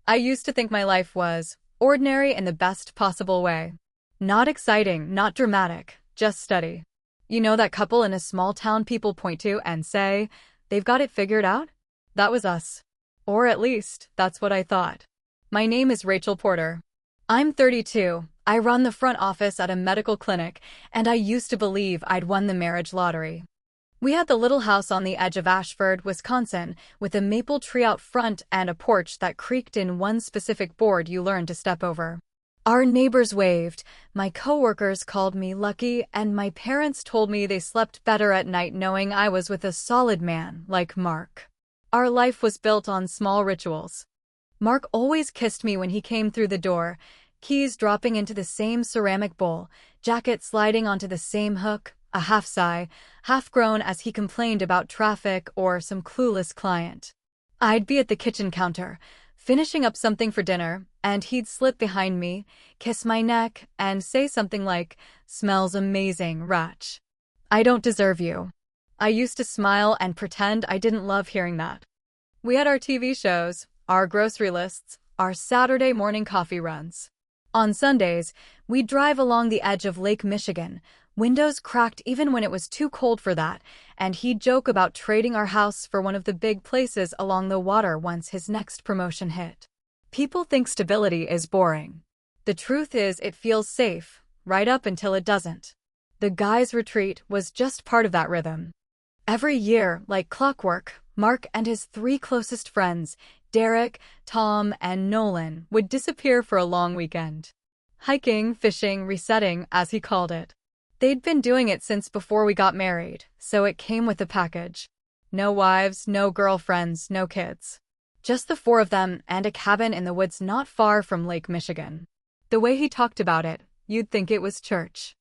I used to think my life was ordinary in the best possible way. Not exciting, not dramatic, just steady. You know that couple in a small town people point to and say, they've got it figured out? That was us. Or at least, that's what I thought. My name is Rachel Porter. I'm 32. I run the front office at a medical clinic, and I used to believe I'd won the marriage lottery. We had the little house on the edge of Ashford, Wisconsin, with a maple tree out front and a porch that creaked in one specific board you learned to step over. Our neighbors waved, my coworkers called me lucky, and my parents told me they slept better at night knowing I was with a solid man like Mark. Our life was built on small rituals. Mark always kissed me when he came through the door, keys dropping into the same ceramic bowl, jacket sliding onto the same hook, a half sigh, half groan as he complained about traffic or some clueless client. I'd be at the kitchen counter, finishing up something for dinner, and he'd slip behind me, kiss my neck, and say something like, "Smells amazing, Rach. I don't deserve you." I used to smile and pretend I didn't love hearing that. We had our TV shows, our grocery lists, our Saturday morning coffee runs. On Sundays, we'd drive along the edge of Lake Michigan, windows cracked even when it was too cold for that, and he'd joke about trading our house for one of the big places along the water once his next promotion hit. People think stability is boring. The truth is it feels safe, right up until it doesn't. The guys' retreat was just part of that rhythm. Every year, like clockwork, Mark and his three closest friends, Derek, Tom, and Nolan, would disappear for a long weekend. Hiking, fishing, resetting, as he called it. They'd been doing it since before we got married, so it came with a package. No wives, no girlfriends, no kids. Just the four of them and a cabin in the woods not far from Lake Michigan. The way he talked about it, you'd think it was church.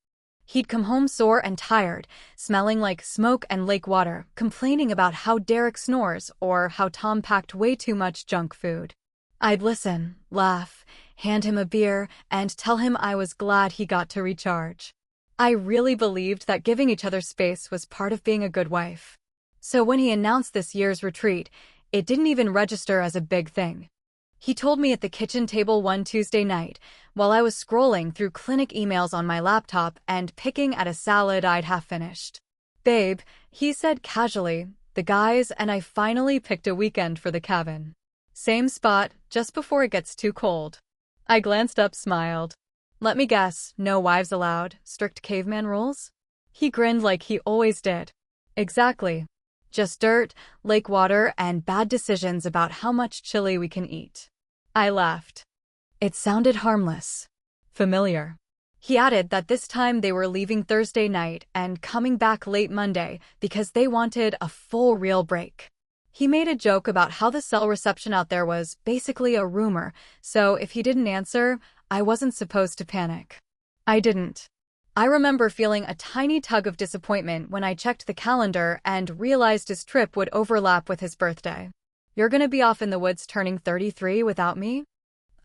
He'd come home sore and tired, smelling like smoke and lake water, complaining about how Derek snores or how Tom packed way too much junk food. I'd listen, laugh, hand him a beer, and tell him I was glad he got to recharge. I really believed that giving each other space was part of being a good wife. So when he announced this year's retreat, it didn't even register as a big thing. He told me at the kitchen table one Tuesday night, while I was scrolling through clinic emails on my laptop and picking at a salad I'd half finished. "Babe," he said casually, "the guys and I finally picked a weekend for the cabin. Same spot, just before it gets too cold." I glanced up, smiled. "Let me guess, no wives allowed, strict caveman rules?" He grinned like he always did. "Exactly. Just dirt, lake water, and bad decisions about how much chili we can eat." I laughed. It sounded harmless. Familiar. He added that this time they were leaving Thursday night and coming back late Monday because they wanted a full real break. He made a joke about how the cell reception out there was basically a rumor, so if he didn't answer, I wasn't supposed to panic. I didn't. I remember feeling a tiny tug of disappointment when I checked the calendar and realized his trip would overlap with his birthday. "You're gonna be off in the woods turning 33 without me?"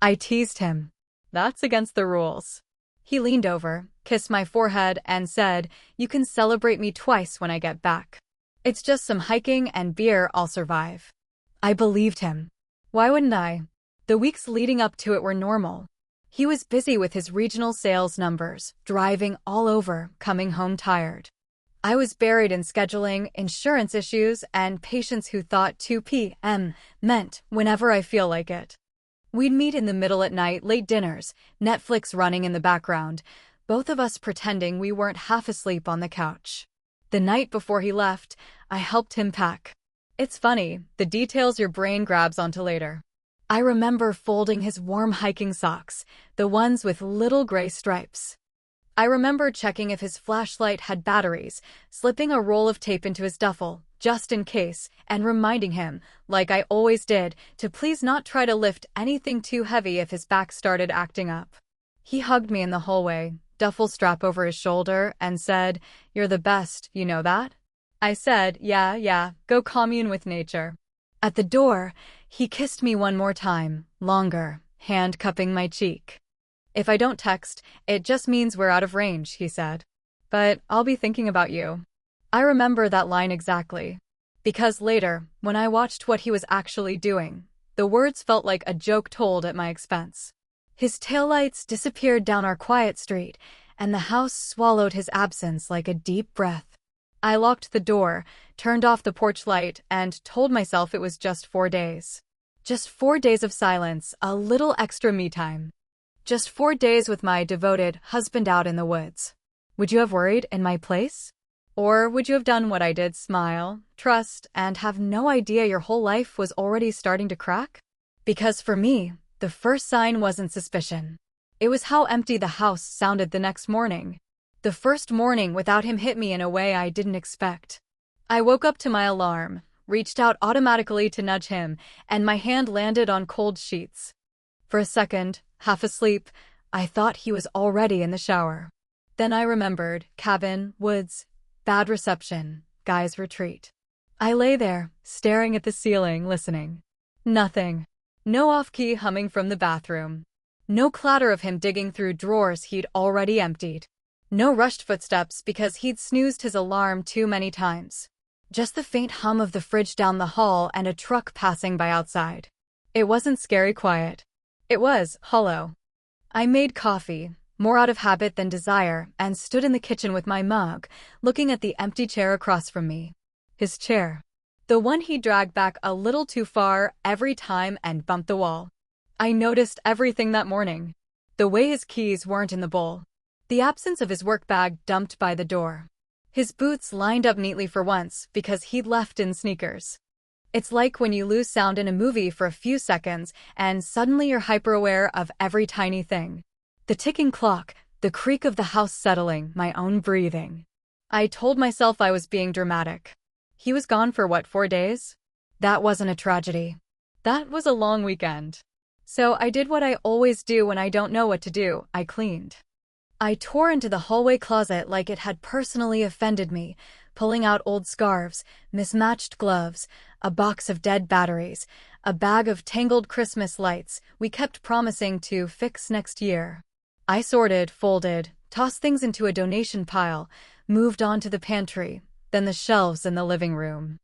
I teased him. "That's against the rules." He leaned over, kissed my forehead, and said, "You can celebrate me twice when I get back. It's just some hiking and beer, I'll survive." I believed him. Why wouldn't I? The weeks leading up to it were normal. He was busy with his regional sales numbers, driving all over, coming home tired. I was buried in scheduling, insurance issues, and patients who thought 2 p.m. meant whenever I feel like it. We'd meet in the middle at night, late dinners, Netflix running in the background, both of us pretending we weren't half asleep on the couch. The night before he left, I helped him pack. It's funny, the details your brain grabs onto later. I remember folding his warm hiking socks, the ones with little gray stripes. I remember checking if his flashlight had batteries, slipping a roll of tape into his duffel, just in case, and reminding him, like I always did, to please not try to lift anything too heavy if his back started acting up. He hugged me in the hallway, duffel strap over his shoulder, and said, "You're the best, you know that?" I said, yeah, go commune with nature." At the door, he kissed me one more time, longer, hand cupping my cheek. "If I don't text, it just means we're out of range," he said. "But I'll be thinking about you." I remember that line exactly. Because later, when I watched what he was actually doing, The words felt like a joke told at my expense. His taillights disappeared down our quiet street, and the house swallowed his absence like a deep breath. I locked the door, turned off the porch light, and told myself it was just 4 days. Just 4 days of silence, a little extra me time. Just 4 days with my devoted husband out in the woods. Would you have worried in my place? Or would you have done what I did, smile, trust, and have no idea your whole life was already starting to crack? Because for me, the first sign wasn't suspicion. It was how empty the house sounded the next morning. The first morning without him hit me in a way I didn't expect. I woke up to my alarm, reached out automatically to nudge him, and my hand landed on cold sheets. For a second, half asleep, I thought he was already in the shower. Then I remembered cabin, woods, bad reception, guy's retreat. I lay there, staring at the ceiling, listening. Nothing. No off-key humming from the bathroom. No clatter of him digging through drawers he'd already emptied. No rushed footsteps because he'd snoozed his alarm too many times. Just the faint hum of the fridge down the hall and a truck passing by outside. It wasn't scary quiet. It was hollow. I made coffee, more out of habit than desire, and stood in the kitchen with my mug, looking at the empty chair across from me. His chair. The one he dragged back a little too far every time and bumped the wall. I noticed everything that morning. The way his keys weren't in the bowl. The absence of his work bag dumped by the door. His boots lined up neatly for once because he'd left in sneakers. It's like when you lose sound in a movie for a few seconds and suddenly you're hyper-aware of every tiny thing. The ticking clock, the creak of the house settling, my own breathing. I told myself I was being dramatic. He was gone for what, 4 days? That wasn't a tragedy. That was a long weekend. So I did what I always do when I don't know what to do. I cleaned. I tore into the hallway closet like it had personally offended me, pulling out old scarves, mismatched gloves, a box of dead batteries, a bag of tangled Christmas lights we kept promising to fix next year. I sorted, folded, tossed things into a donation pile, moved on to the pantry, then the shelves in the living room.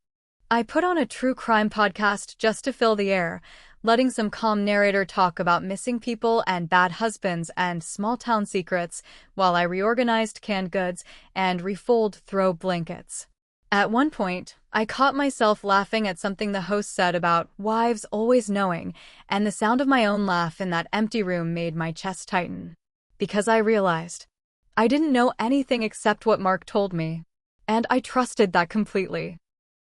I put on a true crime podcast just to fill the air, letting some calm narrator talk about missing people and bad husbands and small-town secrets while I reorganized canned goods and refold throw blankets. At one point, I caught myself laughing at something the host said about wives always knowing, and the sound of my own laugh in that empty room made my chest tighten. Because I realized I didn't know anything except what Mark told me, and I trusted that completely.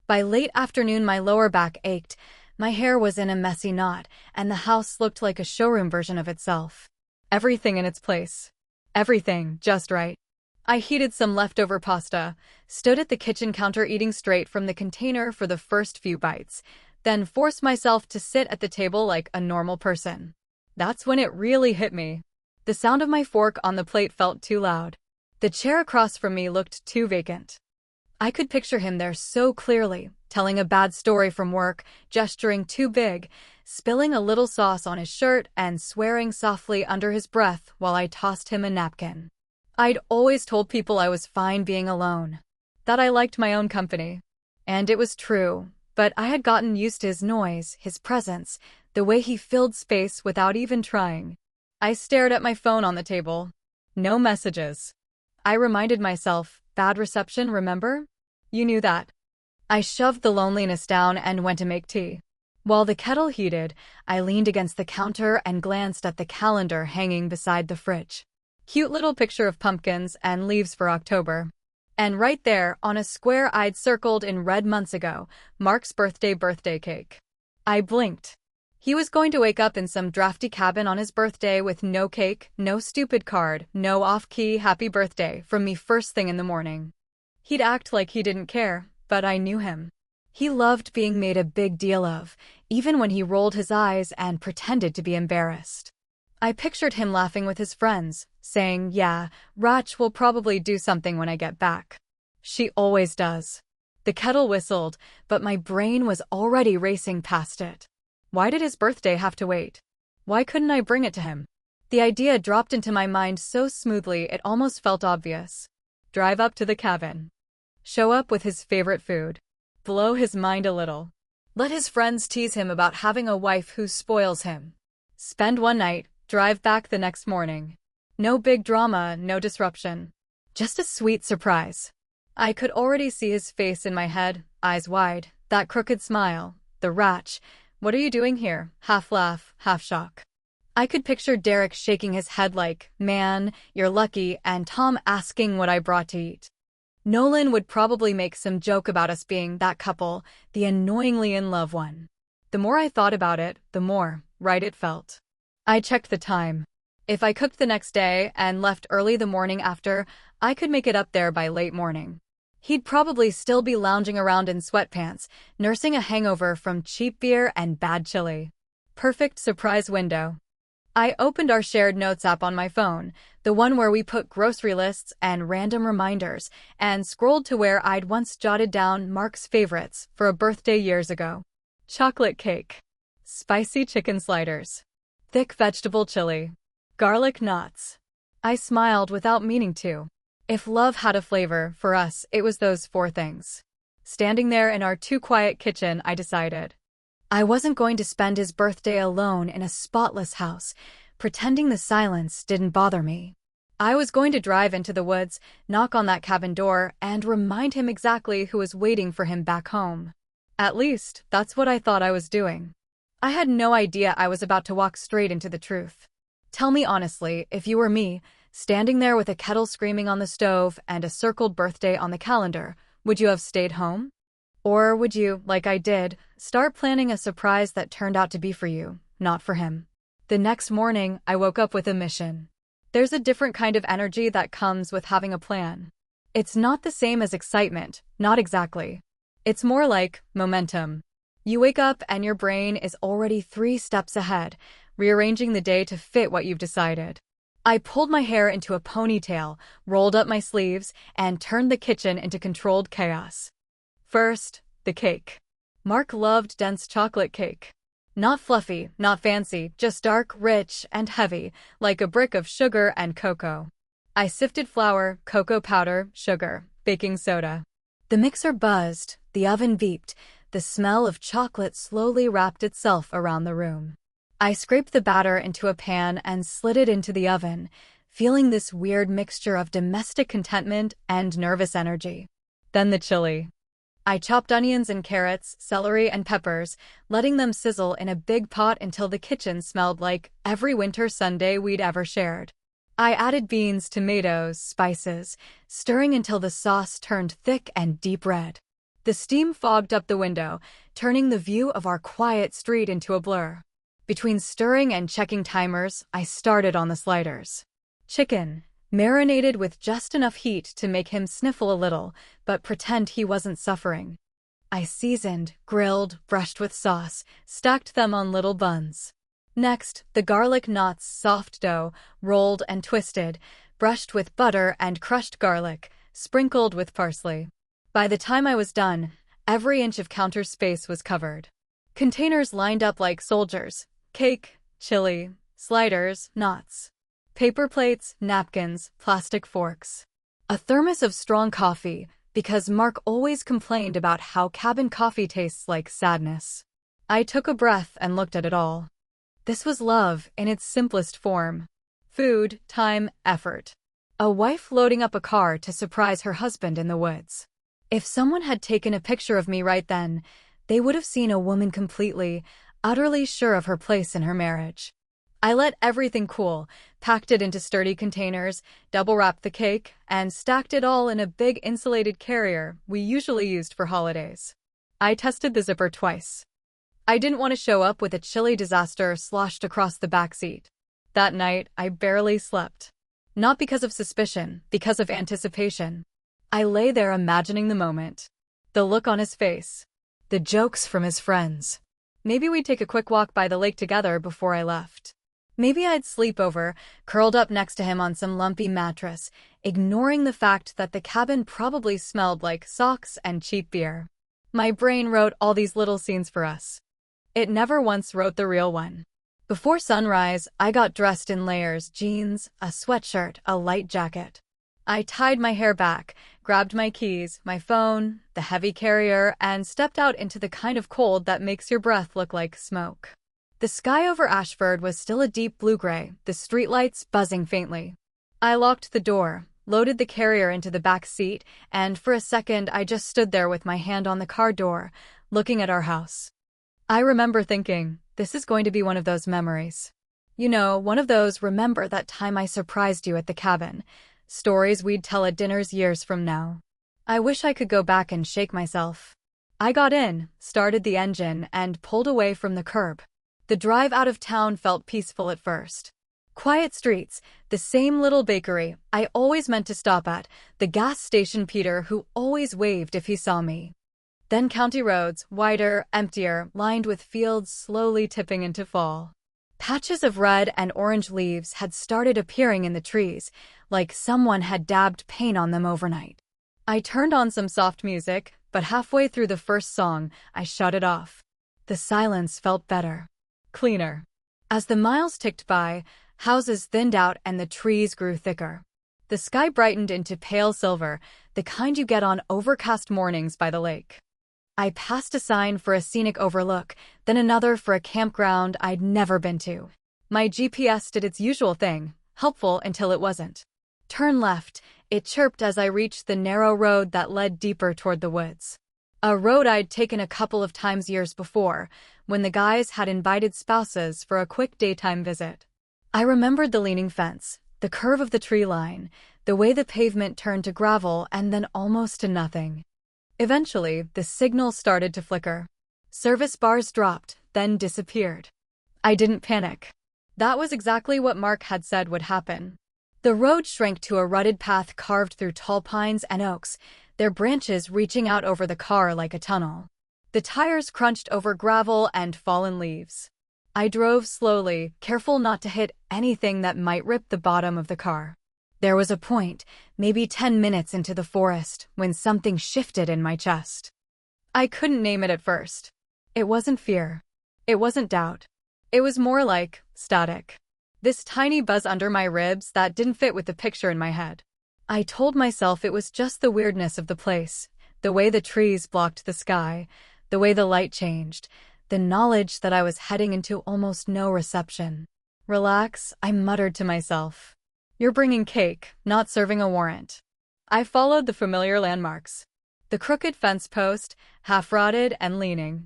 By late afternoon, my lower back ached, my hair was in a messy knot, and the house looked like a showroom version of itself. Everything in its place. Everything just right. I heated some leftover pasta, stood at the kitchen counter eating straight from the container for the first few bites, then forced myself to sit at the table like a normal person. That's when it really hit me. The sound of my fork on the plate felt too loud. The chair across from me looked too vacant. I could picture him there so clearly, telling a bad story from work, gesturing too big, spilling a little sauce on his shirt, and swearing softly under his breath while I tossed him a napkin. I'd always told people I was fine being alone, that I liked my own company. And it was true, but I had gotten used to his noise, his presence, the way he filled space without even trying. I stared at my phone on the table. No messages. I reminded myself, bad reception, remember? You knew that. I shoved the loneliness down and went to make tea. While the kettle heated, I leaned against the counter and glanced at the calendar hanging beside the fridge. Cute little picture of pumpkins and leaves for October. And right there, on a square I'd circled in red months ago, Mark's birthday cake. I blinked. He was going to wake up in some drafty cabin on his birthday with no cake, no stupid card, no off-key happy birthday from me first thing in the morning. He'd act like he didn't care, but I knew him. He loved being made a big deal of, even when he rolled his eyes and pretended to be embarrassed. I pictured him laughing with his friends, saying, "Yeah, Rach will probably do something when I get back. She always does." The kettle whistled, but my brain was already racing past it. Why did his birthday have to wait? Why couldn't I bring it to him? The idea dropped into my mind so smoothly it almost felt obvious. Drive up to the cabin. Show up with his favorite food. Blow his mind a little. Let his friends tease him about having a wife who spoils him. Spend one night, drive back the next morning. No big drama, no disruption. Just a sweet surprise. I could already see his face in my head, eyes wide, that crooked smile, the ratch. What are you doing here? Half laugh, half shock. I could picture Derek shaking his head like, man, you're lucky, and Tom asking what I brought to eat. Nolan would probably make some joke about us being that couple, the annoyingly in love one. The more I thought about it, the more right it felt. I checked the time. If I cooked the next day and left early the morning after, I could make it up there by late morning. He'd probably still be lounging around in sweatpants, nursing a hangover from cheap beer and bad chili. Perfect surprise window. I opened our shared notes app on my phone, the one where we put grocery lists and random reminders, and scrolled to where I'd once jotted down Mark's favorites for a birthday years ago. Chocolate cake. Spicy chicken sliders. Thick vegetable chili. Garlic knots. I smiled without meaning to. If love had a flavor, for us, it was those 4 things. Standing there in our too quiet kitchen, I decided. I wasn't going to spend his birthday alone in a spotless house, pretending the silence didn't bother me. I was going to drive into the woods, knock on that cabin door, and remind him exactly who was waiting for him back home. At least, that's what I thought I was doing. I had no idea I was about to walk straight into the truth. Tell me honestly, if you were me, standing there with a kettle screaming on the stove and a circled birthday on the calendar, would you have stayed home? Or would you, like I did, start planning a surprise that turned out to be for you, not for him? The next morning, I woke up with a mission. There's a different kind of energy that comes with having a plan. It's not the same as excitement, not exactly. It's more like momentum. You wake up and your brain is already 3 steps ahead, rearranging the day to fit what you've decided. I pulled my hair into a ponytail, rolled up my sleeves, and turned the kitchen into controlled chaos. First, the cake. Mark loved dense chocolate cake. Not fluffy, not fancy, just dark, rich, and heavy, like a brick of sugar and cocoa. I sifted flour, cocoa powder, sugar, baking soda. The mixer buzzed, the oven beeped, the smell of chocolate slowly wrapped itself around the room. I scraped the batter into a pan and slid it into the oven, feeling this weird mixture of domestic contentment and nervous energy. Then the chili. I chopped onions and carrots, celery and peppers, letting them sizzle in a big pot until the kitchen smelled like every winter Sunday we'd ever shared. I added beans, tomatoes, spices, stirring until the sauce turned thick and deep red. The steam fogged up the window, turning the view of our quiet street into a blur. Between stirring and checking timers, I started on the sliders. Chicken, marinated with just enough heat to make him sniffle a little, but pretend he wasn't suffering. I seasoned, grilled, brushed with sauce, stacked them on little buns. Next, the garlic knots, soft dough, rolled and twisted, brushed with butter and crushed garlic, sprinkled with parsley. By the time I was done, every inch of counter space was covered. Containers lined up like soldiers. Cake, chili, sliders, knots. Paper plates, napkins, plastic forks. A thermos of strong coffee, because Mark always complained about how cabin coffee tastes like sadness. I took a breath and looked at it all. This was love in its simplest form. Food, time, effort. A wife loading up a car to surprise her husband in the woods. If someone had taken a picture of me right then, they would have seen a woman completely, utterly sure of her place in her marriage. I let everything cool, packed it into sturdy containers, double-wrapped the cake, and stacked it all in a big insulated carrier we usually used for holidays. I tested the zipper twice. I didn't want to show up with a chili disaster sloshed across the back seat. That night, I barely slept. Not because of suspicion, because of anticipation. I lay there imagining the moment. The look on his face. The jokes from his friends. Maybe we'd take a quick walk by the lake together before I left. Maybe I'd sleep over, curled up next to him on some lumpy mattress, ignoring the fact that the cabin probably smelled like socks and cheap beer. My brain wrote all these little scenes for us. It never once wrote the real one. Before sunrise, I got dressed in layers, jeans, a sweatshirt, a light jacket. I tied my hair back, grabbed my keys, my phone, the heavy carrier, and stepped out into the kind of cold that makes your breath look like smoke. The sky over Ashford was still a deep blue-gray, the streetlights buzzing faintly. I locked the door, loaded the carrier into the back seat, and for a second I just stood there with my hand on the car door, looking at our house. I remember thinking, this is going to be one of those memories. You know, one of those remember that time I surprised you at the cabin. Stories we'd tell at dinners years from now. I wish I could go back and shake myself. I got in, started the engine, and pulled away from the curb. The drive out of town felt peaceful at first. Quiet streets, the same little bakery I always meant to stop at, the gas station Peter who always waved if he saw me. Then county roads, wider, emptier, lined with fields slowly tipping into fall. Patches of red and orange leaves had started appearing in the trees, like someone had dabbed paint on them overnight. I turned on some soft music, but halfway through the first song, I shut it off. The silence felt better. Cleaner. As the miles ticked by, houses thinned out and the trees grew thicker. The sky brightened into pale silver, the kind you get on overcast mornings by the lake. I passed a sign for a scenic overlook, then another for a campground I'd never been to. My GPS did its usual thing, helpful until it wasn't. Turn left, it chirped as I reached the narrow road that led deeper toward the woods. A road I'd taken a couple of times years before, when the guys had invited spouses for a quick daytime visit. I remembered the leaning fence, the curve of the tree line, the way the pavement turned to gravel and then almost to nothing. Eventually, the signal started to flicker. Service bars dropped, then disappeared. I didn't panic. That was exactly what Mark had said would happen. The road shrank to a rutted path carved through tall pines and oaks, their branches reaching out over the car like a tunnel. The tires crunched over gravel and fallen leaves. I drove slowly, careful not to hit anything that might rip the bottom of the car. There was a point, maybe 10 minutes into the forest, when something shifted in my chest. I couldn't name it at first. It wasn't fear. It wasn't doubt. It was more like static. This tiny buzz under my ribs that didn't fit with the picture in my head. I told myself it was just the weirdness of the place, the way the trees blocked the sky, the way the light changed, the knowledge that I was heading into almost no reception. Relax, I muttered to myself. You're bringing cake, not serving a warrant. I followed the familiar landmarks. The crooked fence post, half-rotted and leaning.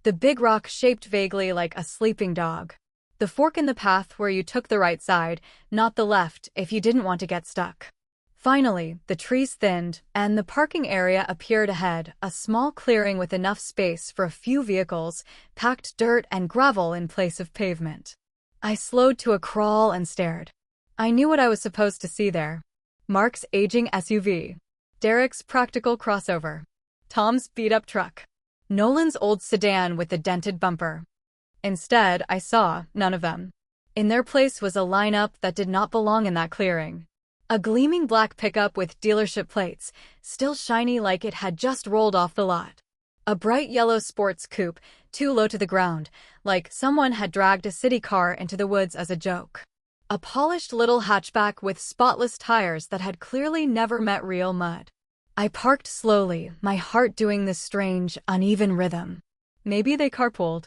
The big rock shaped vaguely like a sleeping dog. The fork in the path where you took the right side, not the left if you didn't want to get stuck. Finally, the trees thinned, and the parking area appeared ahead, a small clearing with enough space for a few vehicles, packed dirt and gravel in place of pavement. I slowed to a crawl and stared. I knew what I was supposed to see there. Mark's aging SUV. Derek's practical crossover. Tom's beat-up truck. Nolan's old sedan with the dented bumper. Instead, I saw none of them. In their place was a lineup that did not belong in that clearing. A gleaming black pickup with dealership plates, still shiny like it had just rolled off the lot. A bright yellow sports coupe, too low to the ground, like someone had dragged a city car into the woods as a joke. A polished little hatchback with spotless tires that had clearly never met real mud. I parked slowly, my heart doing this strange, uneven rhythm. Maybe they carpooled.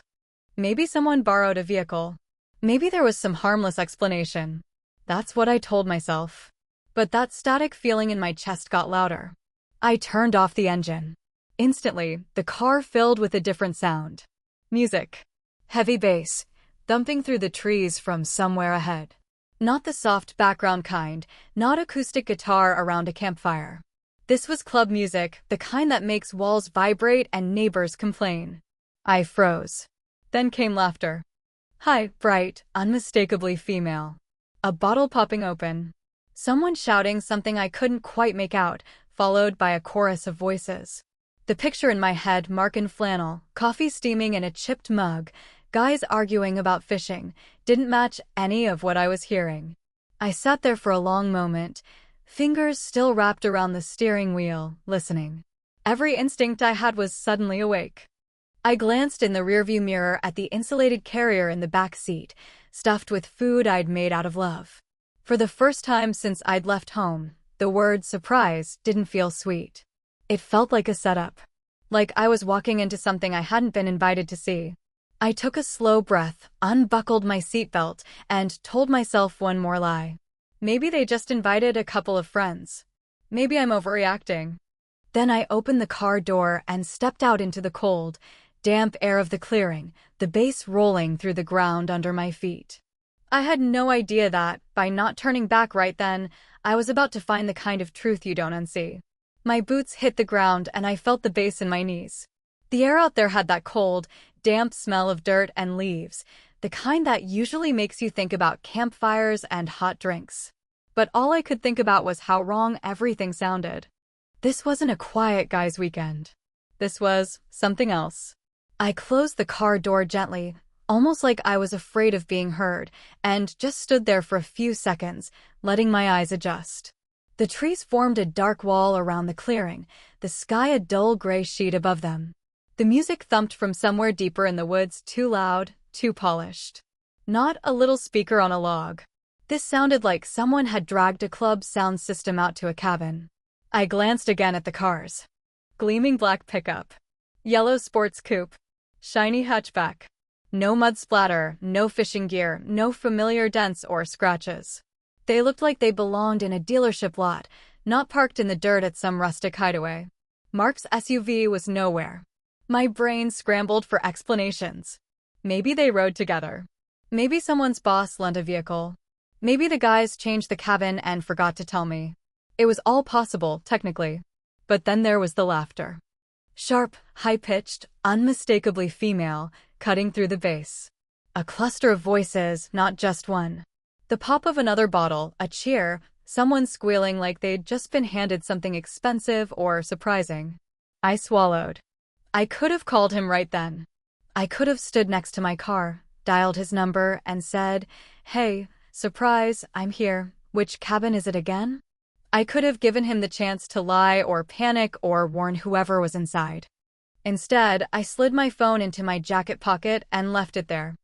Maybe someone borrowed a vehicle. Maybe there was some harmless explanation. That's what I told myself. But that static feeling in my chest got louder. I turned off the engine. Instantly, the car filled with a different sound. Music. Heavy bass, thumping through the trees from somewhere ahead. Not the soft background kind, not acoustic guitar around a campfire. This was club music, the kind that makes walls vibrate and neighbors complain. I froze. Then came laughter. High, bright, unmistakably female. A bottle popping open. Someone shouting something I couldn't quite make out, followed by a chorus of voices. The picture in my head, Mark in flannel, coffee steaming in a chipped mug, guys arguing about fishing, didn't match any of what I was hearing. I sat there for a long moment, fingers still wrapped around the steering wheel, listening. Every instinct I had was suddenly awake. I glanced in the rearview mirror at the insulated carrier in the back seat, stuffed with food I'd made out of love. For the first time since I'd left home, The word surprise didn't feel sweet. It felt like a setup. Like I was walking into something I hadn't been invited to see. I took a slow breath, unbuckled my seatbelt, and told myself one more lie. Maybe they just invited a couple of friends. Maybe I'm overreacting. Then I opened the car door and stepped out into the cold, damp air of the clearing, the bass rolling through the ground under my feet. I had no idea that, by not turning back right then, I was about to find the kind of truth you don't unsee. My boots hit the ground and I felt the bass in my knees. The air out there had that cold, damp smell of dirt and leaves, the kind that usually makes you think about campfires and hot drinks. But all I could think about was how wrong everything sounded. This wasn't a quiet guy's weekend. This was something else. I closed the car door gently, almost like I was afraid of being heard, and just stood there for a few seconds, letting my eyes adjust. The trees formed a dark wall around the clearing, the sky a dull gray sheet above them. The music thumped from somewhere deeper in the woods, too loud, too polished. Not a little speaker on a log. This sounded like someone had dragged a club sound system out to a cabin. I glanced again at the cars. Gleaming black pickup. Yellow sports coupe. Shiny hatchback. No mud splatter, no fishing gear, no familiar dents or scratches. They looked like they belonged in a dealership lot, not parked in the dirt at some rustic hideaway. Mark's SUV was nowhere. My brain scrambled for explanations. Maybe they rode together. Maybe someone's boss lent a vehicle. Maybe the guys changed the cabin and forgot to tell me. It was all possible, technically. But then there was the laughter. Sharp, high-pitched, unmistakably female, cutting through the bass. A cluster of voices, not just one. The pop of another bottle, a cheer, someone squealing like they'd just been handed something expensive or surprising. I swallowed. I could have called him right then. I could have stood next to my car, dialed his number, and said, "Hey, surprise, I'm here. Which cabin is it again?" I could have given him the chance to lie or panic or warn whoever was inside. Instead, I slid my phone into my jacket pocket and left it there.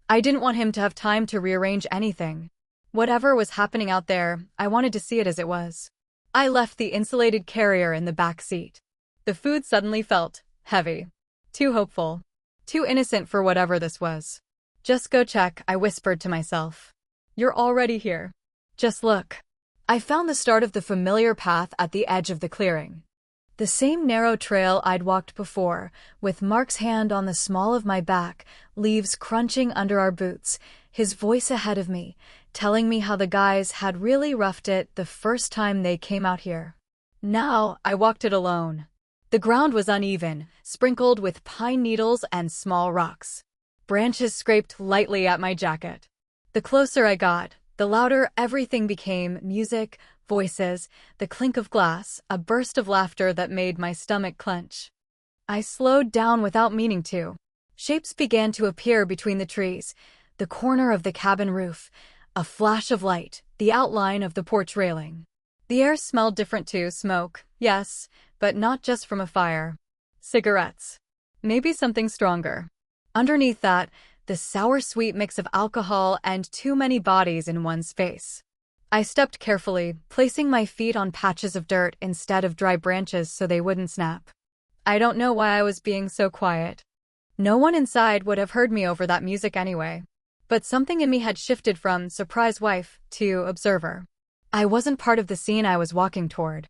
I didn't want him to have time to rearrange anything. Whatever was happening out there, I wanted to see it as it was. I left the insulated carrier in the back seat. The food suddenly felt heavy. Too hopeful. Too innocent for whatever this was. "Just go check," I whispered to myself. "You're already here. Just look." I found the start of the familiar path at the edge of the clearing. The same narrow trail I'd walked before, with Mark's hand on the small of my back, leaves crunching under our boots, his voice ahead of me, telling me how the guys had really roughed it the first time they came out here. Now, I walked it alone. The ground was uneven, sprinkled with pine needles and small rocks. Branches scraped lightly at my jacket. The closer I got, the louder everything became: music, voices, the clink of glass, a burst of laughter that made my stomach clench. I slowed down without meaning to. Shapes began to appear between the trees, the corner of the cabin roof, a flash of light, the outline of the porch railing. The air smelled different too, smoke, yes, but not just from a fire. Cigarettes. Maybe something stronger. Underneath that, the sour-sweet mix of alcohol and too many bodies in one space. I stepped carefully, placing my feet on patches of dirt instead of dry branches so they wouldn't snap. I don't know why I was being so quiet. No one inside would have heard me over that music anyway. But something in me had shifted from surprise wife to observer. I wasn't part of the scene I was walking toward.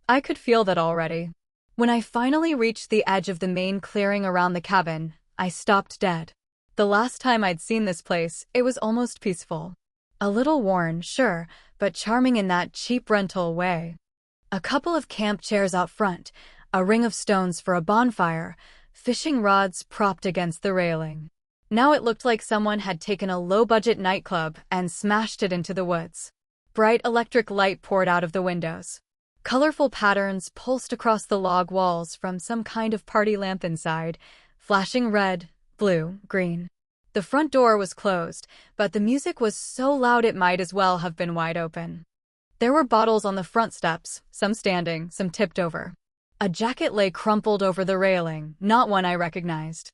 I could feel that already. When I finally reached the edge of the main clearing around the cabin, I stopped dead. The last time I'd seen this place, it was almost peaceful. A little worn, sure, but charming in that cheap rental way. A couple of camp chairs out front, a ring of stones for a bonfire, fishing rods propped against the railing. Now it looked like someone had taken a low-budget nightclub and smashed it into the woods. Bright electric light poured out of the windows. Colorful patterns pulsed across the log walls from some kind of party lamp inside, flashing red, blue, green. The front door was closed, but the music was so loud it might as well have been wide open. There were bottles on the front steps, some standing, some tipped over. A jacket lay crumpled over the railing, not one I recognized.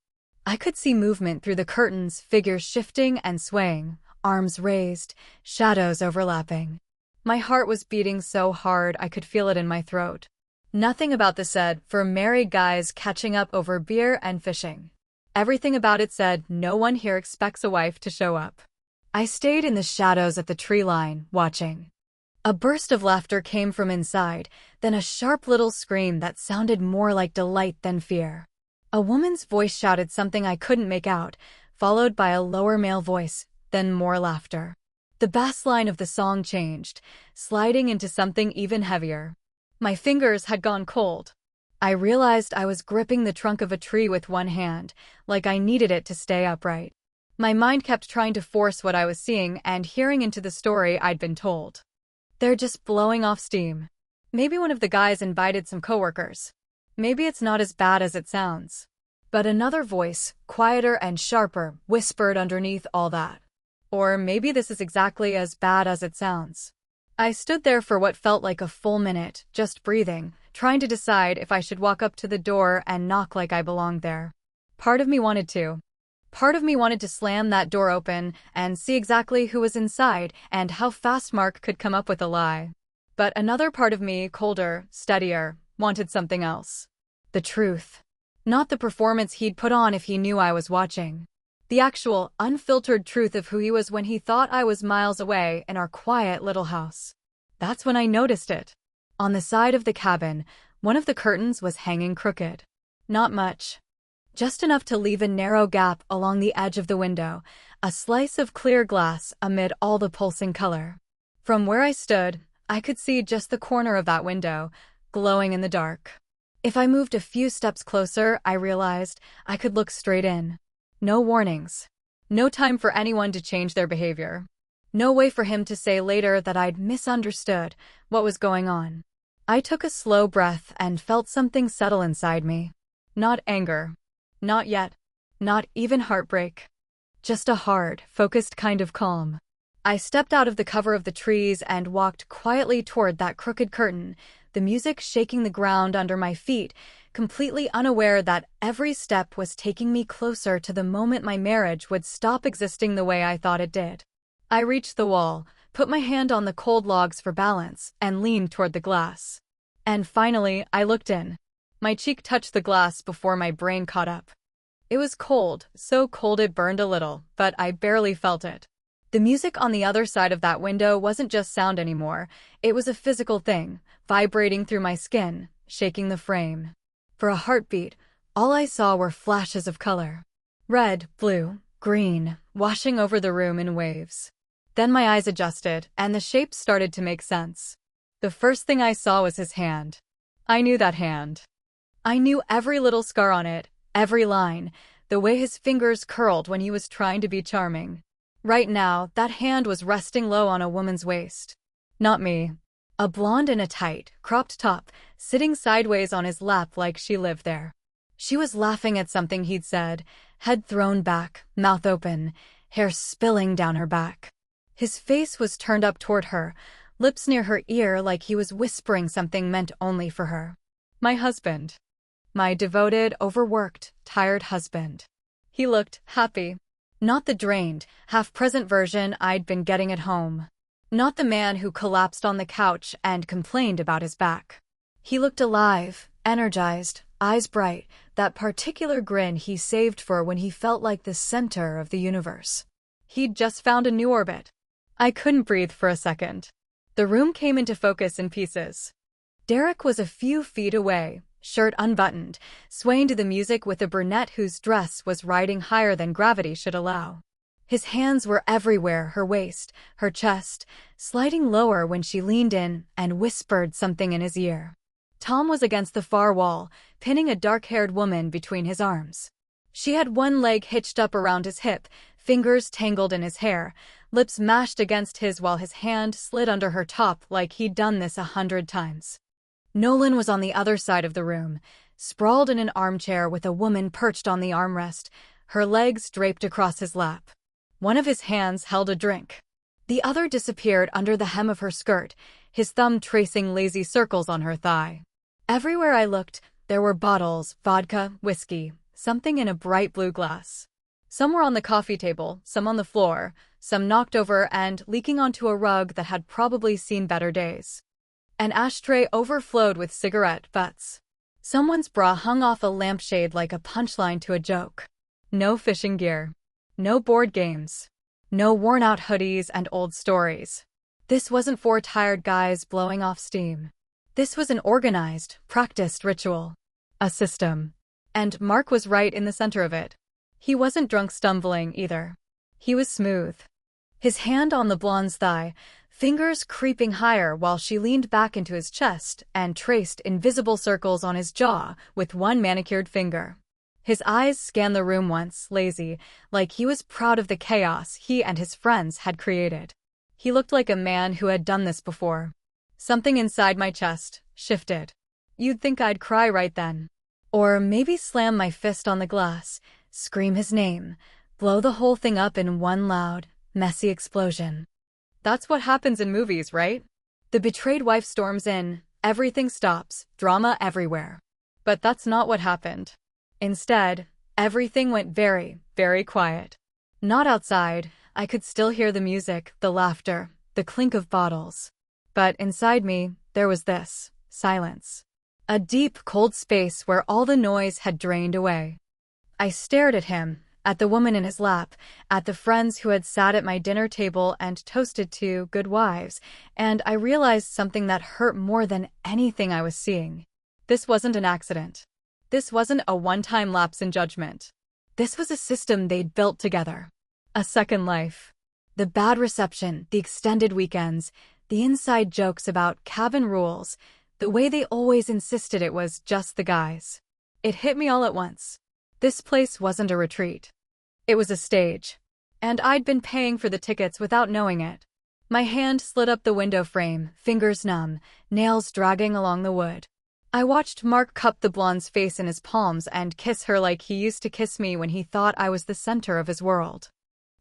I could see movement through the curtains, figures shifting and swaying, arms raised, shadows overlapping. My heart was beating so hard I could feel it in my throat. Nothing about this said, for married guys catching up over beer and fishing. Everything about it said, no one here expects a wife to show up. I stayed in the shadows at the tree line, watching. A burst of laughter came from inside, then a sharp little scream that sounded more like delight than fear. A woman's voice shouted something I couldn't make out, followed by a lower male voice, then more laughter. The bass line of the song changed, sliding into something even heavier. My fingers had gone cold. I realized I was gripping the trunk of a tree with one hand, like I needed it to stay upright. My mind kept trying to force what I was seeing and hearing into the story I'd been told. They're just blowing off steam. Maybe one of the guys invited some coworkers. Maybe it's not as bad as it sounds. But another voice, quieter and sharper, whispered underneath all that. Or maybe this is exactly as bad as it sounds. I stood there for what felt like a full minute, just breathing, trying to decide if I should walk up to the door and knock like I belonged there. Part of me wanted to. Part of me wanted to slam that door open and see exactly who was inside and how fast Mark could come up with a lie. But another part of me, colder, steadier, wanted something else. The truth. Not the performance he'd put on if he knew I was watching. The actual, unfiltered truth of who he was when he thought I was miles away in our quiet little house. That's when I noticed it. On the side of the cabin, one of the curtains was hanging crooked. Not much. Just enough to leave a narrow gap along the edge of the window, a slice of clear glass amid all the pulsing color. From where I stood, I could see just the corner of that window, glowing in the dark. If I moved a few steps closer, I realized I could look straight in. No warnings. No time for anyone to change their behavior. No way for him to say later that I'd misunderstood what was going on. I took a slow breath and felt something settle inside me. Not anger. Not yet. Not even heartbreak. Just a hard, focused kind of calm. I stepped out of the cover of the trees and walked quietly toward that crooked curtain, the music shaking the ground under my feet, completely unaware that every step was taking me closer to the moment my marriage would stop existing the way I thought it did. I reached the wall, put my hand on the cold logs for balance, and leaned toward the glass. And finally, I looked in. My cheek touched the glass before my brain caught up. It was cold, so cold it burned a little, but I barely felt it. The music on the other side of that window wasn't just sound anymore, it was a physical thing, vibrating through my skin, shaking the frame. For a heartbeat, all I saw were flashes of color. Red, blue, green, washing over the room in waves. Then my eyes adjusted, and the shapes started to make sense. The first thing I saw was his hand. I knew that hand. I knew every little scar on it, every line, the way his fingers curled when he was trying to be charming. Right now, that hand was resting low on a woman's waist. Not me. A blonde in a tight, cropped top, sitting sideways on his lap like she lived there. She was laughing at something he'd said, head thrown back, mouth open, hair spilling down her back. His face was turned up toward her, lips near her ear like he was whispering something meant only for her. My husband. My devoted, overworked, tired husband. He looked happy. Not the drained, half-present version I'd been getting at home. Not the man who collapsed on the couch and complained about his back. He looked alive, energized, eyes bright, that particular grin he saved for when he felt like the center of the universe. He'd just found a new orbit. I couldn't breathe for a second. The room came into focus in pieces. Derek was a few feet away, shirt unbuttoned, swaying to the music with a brunette whose dress was riding higher than gravity should allow. His hands were everywhere, her waist, her chest, sliding lower when she leaned in and whispered something in his ear. Tom was against the far wall, pinning a dark-haired woman between his arms. She had one leg hitched up around his hip, fingers tangled in his hair, lips mashed against his while his hand slid under her top like he'd done this 100 times. Nolan was on the other side of the room, sprawled in an armchair with a woman perched on the armrest, her legs draped across his lap. One of his hands held a drink. The other disappeared under the hem of her skirt, his thumb tracing lazy circles on her thigh. Everywhere I looked, there were bottles, vodka, whiskey, something in a bright blue glass. Some were on the coffee table, some on the floor, some knocked over and leaking onto a rug that had probably seen better days. An ashtray overflowed with cigarette butts. Someone's bra hung off a lampshade like a punchline to a joke. No fishing gear. No board games. No worn-out hoodies and old stories. This wasn't four tired guys blowing off steam. This was an organized, practiced ritual. A system. And Mark was right in the center of it. He wasn't drunk stumbling either. He was smooth. His hand on the blonde's thigh, fingers creeping higher while she leaned back into his chest and traced invisible circles on his jaw with one manicured finger. His eyes scanned the room once, lazy, like he was proud of the chaos he and his friends had created. He looked like a man who had done this before. Something inside my chest shifted. You'd think I'd cry right then. Or maybe slam my fist on the glass, scream his name, blow the whole thing up in one loud, messy explosion. That's what happens in movies, right? The betrayed wife storms in, everything stops, drama everywhere. But that's not what happened. Instead, everything went very, very quiet. Not outside, I could still hear the music, the laughter, the clink of bottles. But inside me, there was this silence. A deep, cold space where all the noise had drained away. I stared at him, at the woman in his lap, at the friends who had sat at my dinner table and toasted to good wives, and I realized something that hurt more than anything I was seeing. This wasn't an accident. This wasn't a one-time lapse in judgment. This was a system they'd built together. A second life. The bad reception, the extended weekends, the inside jokes about cabin rules, the way they always insisted it was just the guys. It hit me all at once. This place wasn't a retreat. It was a stage. And I'd been paying for the tickets without knowing it. My hand slid up the window frame, fingers numb, nails dragging along the wood. I watched Mark cup the blonde's face in his palms and kiss her like he used to kiss me when he thought I was the center of his world.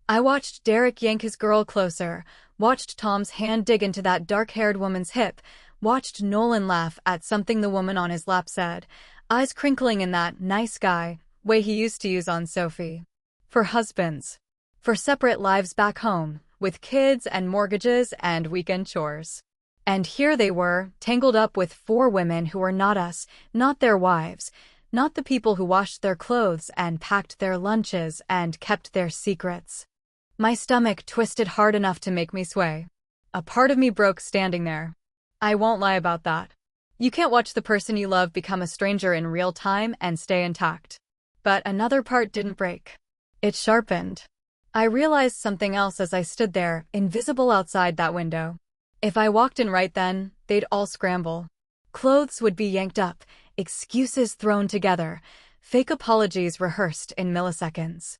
I watched Derek yank his girl closer, watched Tom's hand dig into that dark-haired woman's hip, watched Nolan laugh at something the woman on his lap said, eyes crinkling in that nice guy way he used to use on Sophie. For husbands. For separate lives back home, with kids and mortgages and weekend chores. And here they were, tangled up with four women who were not us, not their wives, not the people who washed their clothes and packed their lunches and kept their secrets. My stomach twisted hard enough to make me sway. A part of me broke standing there. I won't lie about that. You can't watch the person you love become a stranger in real time and stay intact. But another part didn't break. It sharpened. I realized something else as I stood there, invisible outside that window. If I walked in right then, they'd all scramble. Clothes would be yanked up, excuses thrown together, fake apologies rehearsed in milliseconds.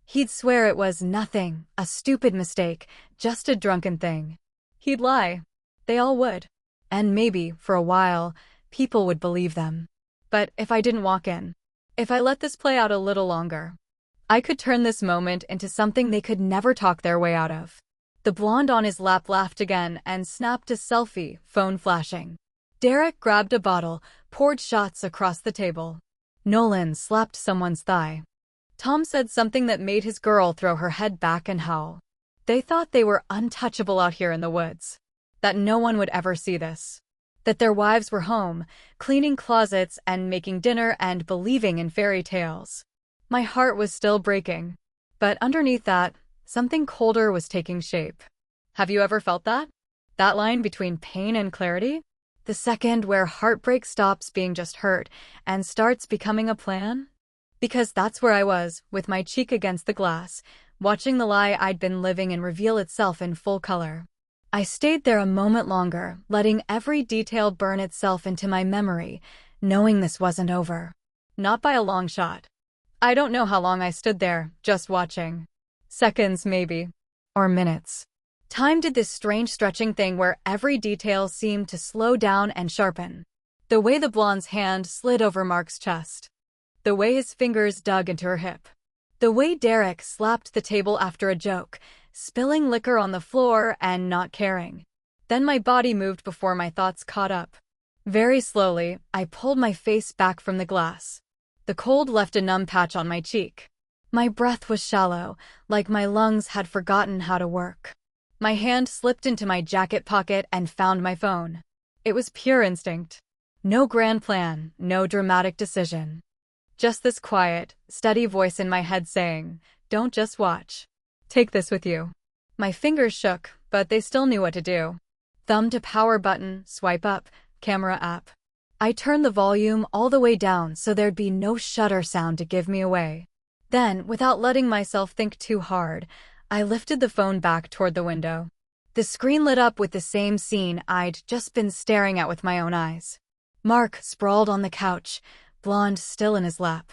He'd swear it was nothing, a stupid mistake, just a drunken thing. He'd lie. They all would. And maybe, for a while, people would believe them. But if I didn't walk in, if I let this play out a little longer, I could turn this moment into something they could never talk their way out of. The blonde on his lap laughed again and snapped a selfie, phone flashing. Derek grabbed a bottle, poured shots across the table. Nolan slapped someone's thigh. Tom said something that made his girl throw her head back and howl. They thought they were untouchable out here in the woods. That no one would ever see this. That their wives were home, cleaning closets and making dinner and believing in fairy tales. My heart was still breaking. But underneath that, something colder was taking shape. Have you ever felt that? That line between pain and clarity? The second where heartbreak stops being just hurt and starts becoming a plan? Because that's where I was, with my cheek against the glass, watching the lie I'd been living in reveal itself in full color. I stayed there a moment longer, letting every detail burn itself into my memory, knowing this wasn't over. Not by a long shot. I don't know how long I stood there, just watching. Seconds, maybe. Or minutes. Time did this strange stretching thing where every detail seemed to slow down and sharpen. The way the blonde's hand slid over Mark's chest. The way his fingers dug into her hip. The way Derek slapped the table after a joke, spilling liquor on the floor and not caring. Then my body moved before my thoughts caught up. Very slowly, I pulled my face back from the glass. The cold left a numb patch on my cheek. My breath was shallow, like my lungs had forgotten how to work. My hand slipped into my jacket pocket and found my phone. It was pure instinct. No grand plan, no dramatic decision. Just this quiet, steady voice in my head saying, "Don't just watch. Take this with you." My fingers shook, but they still knew what to do. Thumb to power button, swipe up, camera app. I turned the volume all the way down so there'd be no shutter sound to give me away. Then, without letting myself think too hard, I lifted the phone back toward the window. The screen lit up with the same scene I'd just been staring at with my own eyes. Mark sprawled on the couch, blonde still in his lap.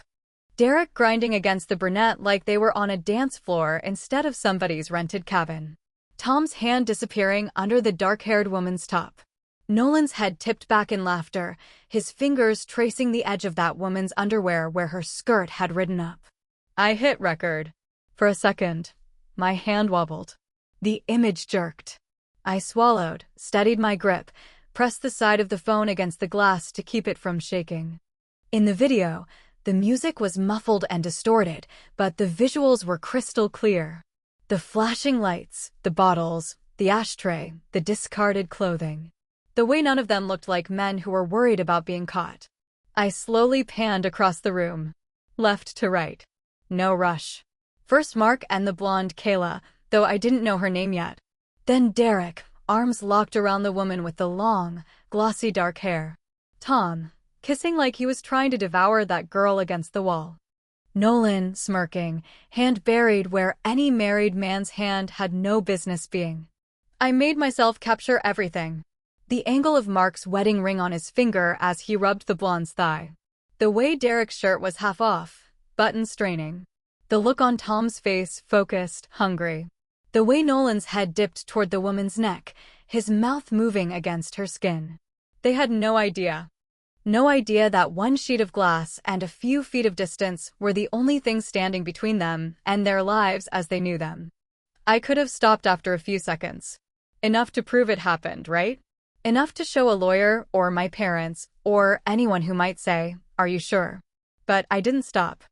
Derek grinding against the brunette like they were on a dance floor instead of somebody's rented cabin. Tom's hand disappearing under the dark-haired woman's top. Nolan's head tipped back in laughter, his fingers tracing the edge of that woman's underwear where her skirt had ridden up. I hit record. For a second, my hand wobbled. The image jerked. I swallowed, steadied my grip, pressed the side of the phone against the glass to keep it from shaking. In the video, the music was muffled and distorted, but the visuals were crystal clear. The flashing lights, the bottles, the ashtray, the discarded clothing. The way none of them looked like men who were worried about being caught. I slowly panned across the room. Left to right. No rush. First Mark and the blonde Kayla, though I didn't know her name yet. Then Derek, arms locked around the woman with the long, glossy dark hair. Tom, kissing like he was trying to devour that girl against the wall. Nolan, smirking, hand buried where any married man's hand had no business being. I made myself capture everything. The angle of Mark's wedding ring on his finger as he rubbed the blonde's thigh. The way Derek's shirt was half off, buttons straining. The look on Tom's face, focused, hungry. The way Nolan's head dipped toward the woman's neck, his mouth moving against her skin. They had no idea. No idea that one sheet of glass and a few feet of distance were the only things standing between them and their lives as they knew them. I could have stopped after a few seconds. Enough to prove it happened, right? Enough to show a lawyer, or my parents, or anyone who might say, "Are you sure?" But I didn't stop.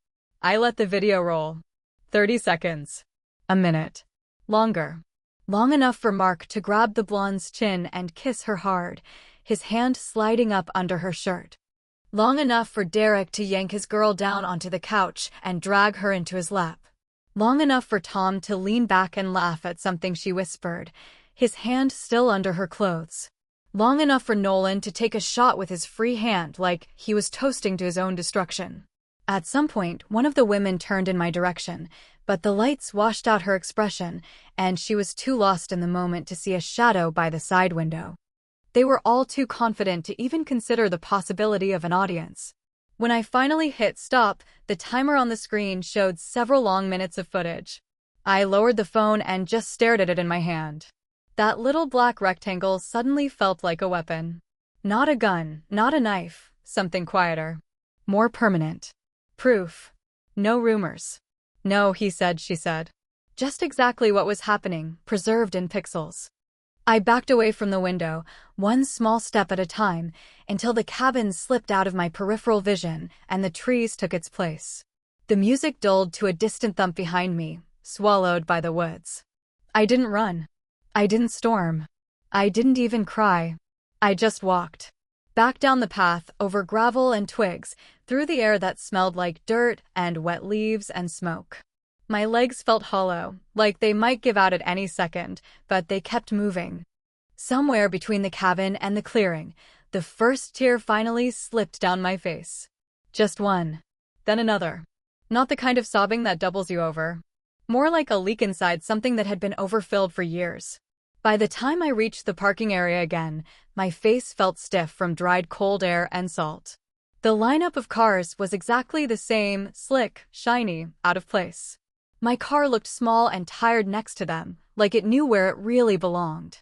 I let the video roll. 30 seconds. A minute. Longer. Long enough for Mark to grab the blonde's chin and kiss her hard, his hand sliding up under her shirt. Long enough for Derek to yank his girl down onto the couch and drag her into his lap. Long enough for Tom to lean back and laugh at something she whispered, his hand still under her clothes. Long enough for Nolan to take a shot with his free hand like he was toasting to his own destruction. At some point, one of the women turned in my direction, but the lights washed out her expression, and she was too lost in the moment to see a shadow by the side window. They were all too confident to even consider the possibility of an audience. When I finally hit stop, the timer on the screen showed several long minutes of footage. I lowered the phone and just stared at it in my hand. That little black rectangle suddenly felt like a weapon. Not a gun, not a knife, something quieter. More permanent. Proof. No rumors. No, he said, she said. Just exactly what was happening, preserved in pixels. I backed away from the window, one small step at a time, until the cabin slipped out of my peripheral vision and the trees took its place. The music dulled to a distant thump behind me, swallowed by the woods. I didn't run. I didn't storm. I didn't even cry. I just walked. Back down the path, over gravel and twigs, through the air that smelled like dirt and wet leaves and smoke. My legs felt hollow, like they might give out at any second, but they kept moving. Somewhere between the cabin and the clearing, the first tear finally slipped down my face. Just one. Then another. Not the kind of sobbing that doubles you over. More like a leak inside something that had been overfilled for years. By the time I reached the parking area again, my face felt stiff from dried cold air and salt. The lineup of cars was exactly the same, slick, shiny, out of place. My car looked small and tired next to them, like it knew where it really belonged.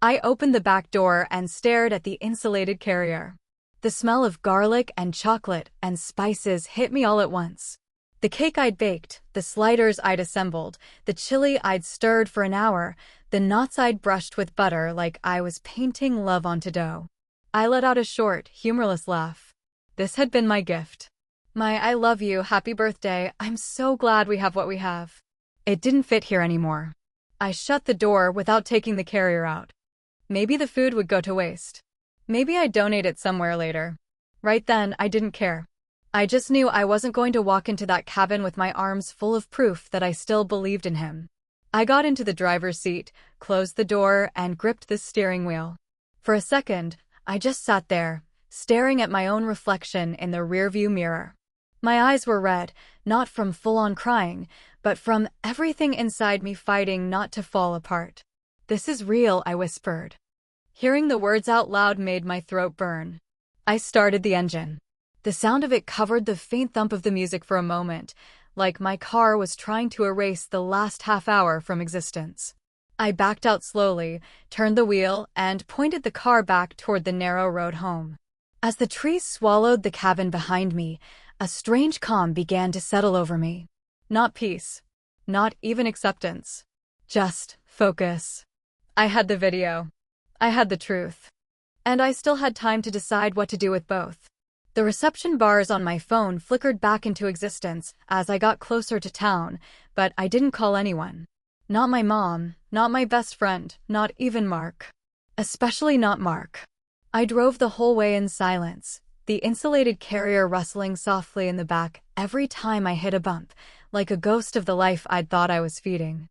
I opened the back door and stared at the insulated carrier. The smell of garlic and chocolate and spices hit me all at once. The cake I'd baked, the sliders I'd assembled, the chili I'd stirred for an hour, the knots I'd brushed with butter like I was painting love onto dough. I let out a short, humorless laugh. This had been my gift. My I love you, happy birthday, I'm so glad we have what we have. It didn't fit here anymore. I shut the door without taking the carrier out. Maybe the food would go to waste. Maybe I'd donate it somewhere later. Right then, I didn't care. I just knew I wasn't going to walk into that cabin with my arms full of proof that I still believed in him. I got into the driver's seat, closed the door, and gripped the steering wheel. For a second, I just sat there, staring at my own reflection in the rearview mirror. My eyes were red, not from full-on crying, but from everything inside me fighting not to fall apart. "This is real," I whispered. Hearing the words out loud made my throat burn. I started the engine. The sound of it covered the faint thump of the music for a moment, like my car was trying to erase the last half hour from existence. I backed out slowly, turned the wheel, and pointed the car back toward the narrow road home. As the trees swallowed the cabin behind me, a strange calm began to settle over me. Not peace. Not even acceptance. Just focus. I had the video. I had the truth. And I still had time to decide what to do with both. The reception bars on my phone flickered back into existence as I got closer to town, but I didn't call anyone. Not my mom, not my best friend, not even Mark. Especially not Mark. I drove the whole way in silence, the insulated carrier rustling softly in the back every time I hit a bump, like a ghost of the life I'd thought I was feeding.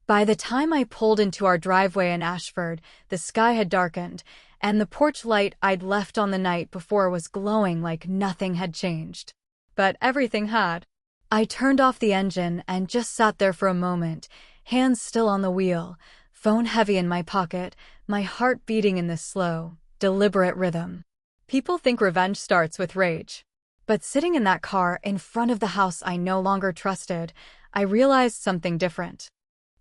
By the time I pulled into our driveway in Ashford, the sky had darkened, and the porch light I'd left on the night before was glowing like nothing had changed. But everything had. I turned off the engine and just sat there for a moment, hands still on the wheel, phone heavy in my pocket, my heart beating in this slow, deliberate rhythm. People think revenge starts with rage. But sitting in that car in front of the house I no longer trusted, I realized something different.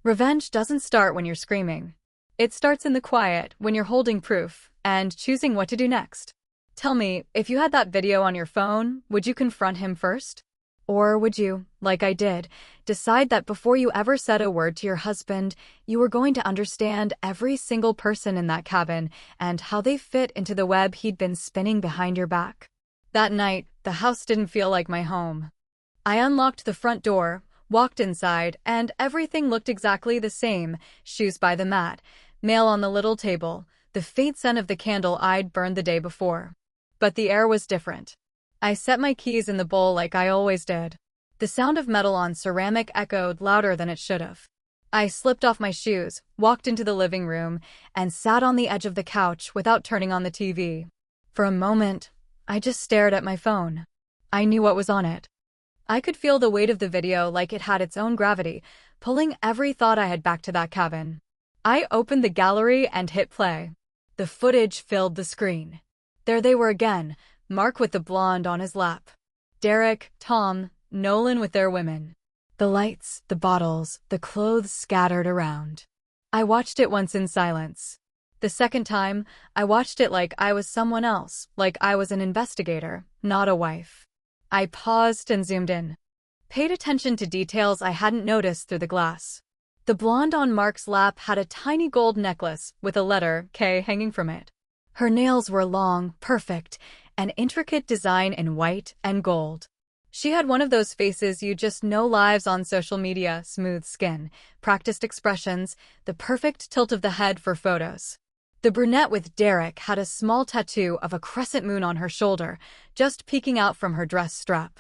Revenge doesn't start when you're screaming. It starts in the quiet, when you're holding proof and choosing what to do next. Tell me, if you had that video on your phone, would you confront him first? Or would you, like I did, decide that before you ever said a word to your husband, you were going to understand every single person in that cabin and how they fit into the web he'd been spinning behind your back? That night, the house didn't feel like my home. I unlocked the front door, walked inside, and everything looked exactly the same: shoes by the mat, mail on the little table, the faint scent of the candle I'd burned the day before. But the air was different. I set my keys in the bowl like I always did. The sound of metal on ceramic echoed louder than it should have. I slipped off my shoes, walked into the living room, and sat on the edge of the couch without turning on the TV. For a moment, I just stared at my phone. I knew what was on it. I could feel the weight of the video like it had its own gravity, pulling every thought I had back to that cabin. I opened the gallery and hit play. The footage filled the screen. There they were again, Mark with the blonde on his lap. Derek, Tom, Nolan with their women. The lights, the bottles, the clothes scattered around. I watched it once in silence. The second time, I watched it like I was someone else, like I was an investigator, not a wife. I paused and zoomed in. Paid attention to details I hadn't noticed through the glass. The blonde on Mark's lap had a tiny gold necklace with a letter K hanging from it. Her nails were long, perfect, an intricate design in white and gold. She had one of those faces you just know lives on social media: smooth skin, practiced expressions, the perfect tilt of the head for photos. The brunette with Derek had a small tattoo of a crescent moon on her shoulder, just peeking out from her dress strap.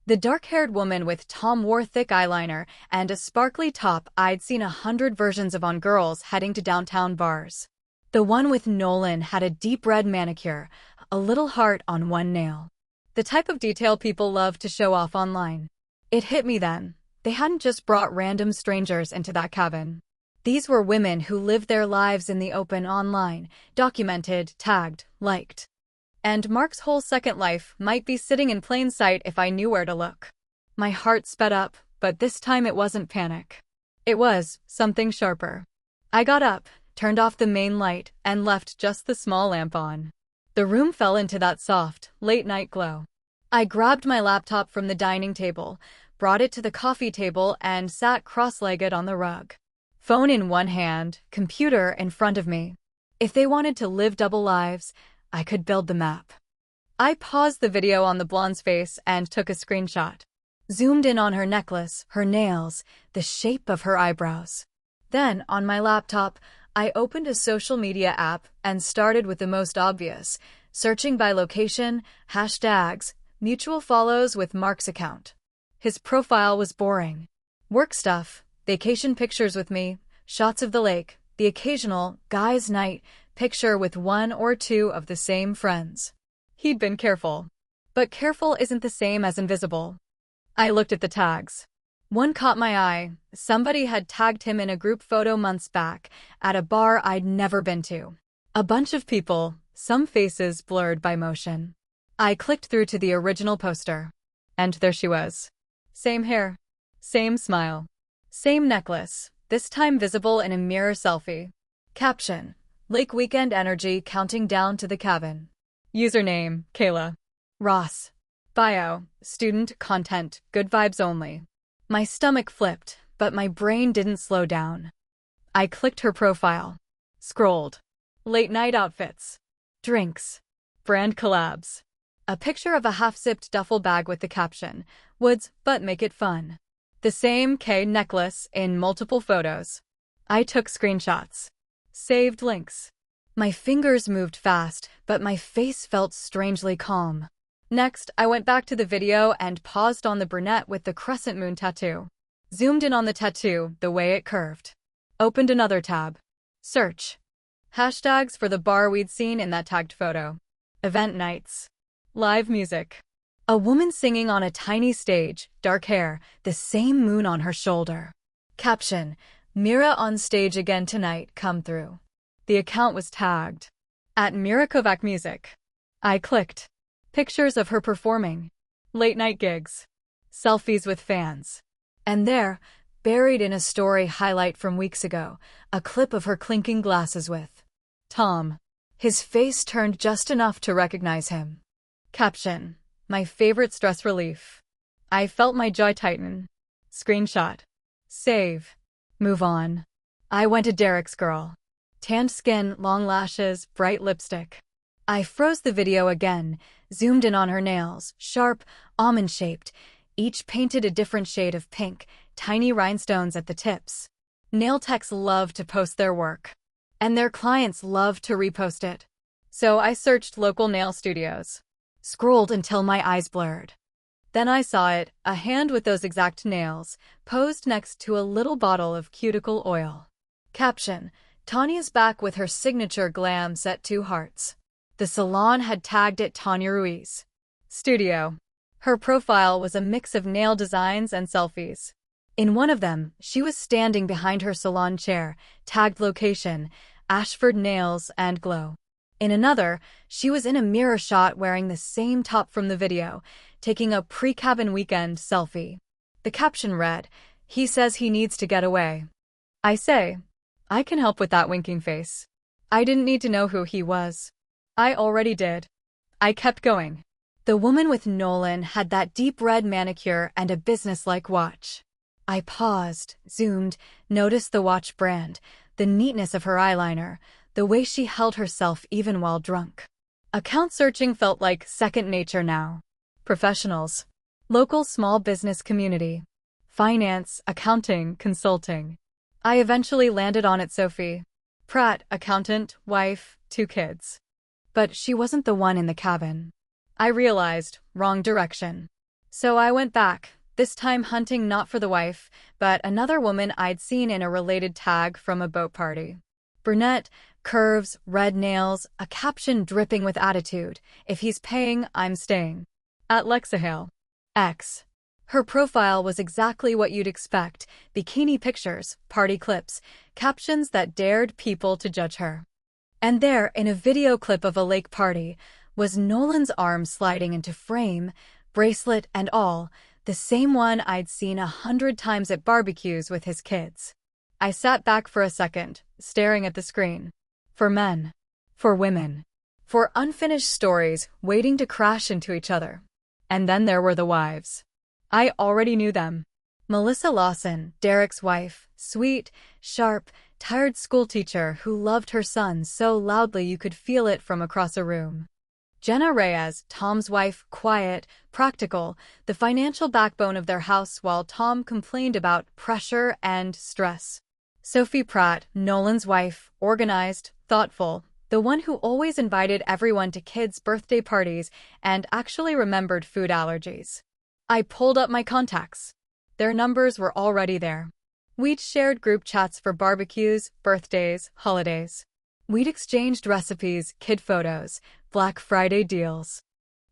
The dark-haired woman with Tom wore thick eyeliner and a sparkly top I'd seen 100 versions of on girls heading to downtown bars. The one with Nolan had a deep red manicure, a little heart on one nail. The type of detail people love to show off online. It hit me then. They hadn't just brought random strangers into that cabin. These were women who lived their lives in the open online, documented, tagged, liked. And Mark's whole second life might be sitting in plain sight if I knew where to look. My heart sped up, but this time it wasn't panic. It was something sharper. I got up, turned off the main light, and left just the small lamp on. The room fell into that soft, late-night glow. I grabbed my laptop from the dining table, brought it to the coffee table, and sat cross-legged on the rug. Phone in one hand, computer in front of me. If they wanted to live double lives, I could build the map. I paused the video on the blonde's face and took a screenshot. Zoomed in on her necklace, her nails, the shape of her eyebrows. Then, on my laptop, I opened a social media app and started with the most obvious, searching by location, hashtags, mutual follows with Mark's account. His profile was boring. Work stuff, vacation pictures with me, shots of the lake, the occasional guys' night picture with one or two of the same friends. He'd been careful. But careful isn't the same as invisible. I looked at the tags. One caught my eye. Somebody had tagged him in a group photo months back at a bar I'd never been to. A bunch of people, some faces blurred by motion. I clicked through to the original poster. And there she was. Same hair. Same smile. Same necklace, this time visible in a mirror selfie. Caption: Lake weekend energy counting down to the cabin. Username: Kayla. Ross. Bio: student, content, good vibes only. My stomach flipped, but my brain didn't slow down. I clicked her profile. Scrolled. Late night outfits. Drinks. Brand collabs. A picture of a half-zipped duffel bag with the caption, Woods, but make it fun. The same K necklace in multiple photos. I took screenshots. Saved links. My fingers moved fast, but my face felt strangely calm. Next, I went back to the video and paused on the brunette with the crescent moon tattoo. Zoomed in on the tattoo, the way it curved. Opened another tab. Search. Hashtags for the bar we'd seen in that tagged photo. Event nights. Live music. A woman singing on a tiny stage, dark hair, the same moon on her shoulder. Caption: Mira on stage again tonight, come through. The account was tagged. At Mira Kovac Music. I clicked. Pictures of her performing. Late night gigs. Selfies with fans. And there, buried in a story highlight from weeks ago, a clip of her clinking glasses with Tom. His face turned just enough to recognize him. Caption: My favorite stress relief. I felt my jaw tighten. Screenshot. Save. Move on. I went to Derek's girl. Tanned skin, long lashes, bright lipstick. I froze the video again, zoomed in on her nails, sharp, almond-shaped, each painted a different shade of pink, tiny rhinestones at the tips. Nail techs love to post their work. And their clients love to repost it. So I searched local nail studios. Scrolled until my eyes blurred. Then I saw it, a hand with those exact nails, posed next to a little bottle of cuticle oil. Caption: Tanya's back with her signature glam set 2 hearts. The salon had tagged it Tanya Ruiz. Studio. Her profile was a mix of nail designs and selfies. In one of them, she was standing behind her salon chair, tagged location, Ashford Nails and Glow. In another, she was in a mirror shot wearing the same top from the video, taking a pre-cabin weekend selfie. The caption read, He says he needs to get away. I say, I can help with that winking face. I didn't need to know who he was. I already did. I kept going. The woman with Nolan had that deep red manicure and a business-like watch. I paused, zoomed, noticed the watch brand, the neatness of her eyeliner, the way she held herself even while drunk. Account searching felt like second nature now. Professionals. Local small business community. Finance, accounting, consulting. I eventually landed on it Sophie. Pratt, accountant, wife, 2 kids. But she wasn't the one in the cabin. I realized, wrong direction. So I went back, this time hunting not for the wife, but another woman I'd seen in a related tag from a boat party. Brunette, curves, red nails, a caption dripping with attitude. If he's paying, I'm staying. At Lexahale. X. Her profile was exactly what you'd expect. Bikini pictures, party clips, captions that dared people to judge her. And there, in a video clip of a lake party, was Nolan's arm sliding into frame, bracelet and all, the same one I'd seen 100 times at barbecues with his kids. I sat back for a second, staring at the screen. For men. For women. For unfinished stories waiting to crash into each other. And then there were the wives. I already knew them. Melissa Lawson, Derek's wife, sweet, sharp, tired schoolteacher who loved her son so loudly you could feel it from across a room. Jenna Reyes, Tom's wife, quiet, practical, the financial backbone of their house while Tom complained about pressure and stress. Sophie Pratt, Nolan's wife, organized, thoughtful, the one who always invited everyone to kids' birthday parties and actually remembered food allergies. I pulled up my contacts. Their numbers were already there. We'd shared group chats for barbecues, birthdays, holidays. We'd exchanged recipes, kid photos, Black Friday deals.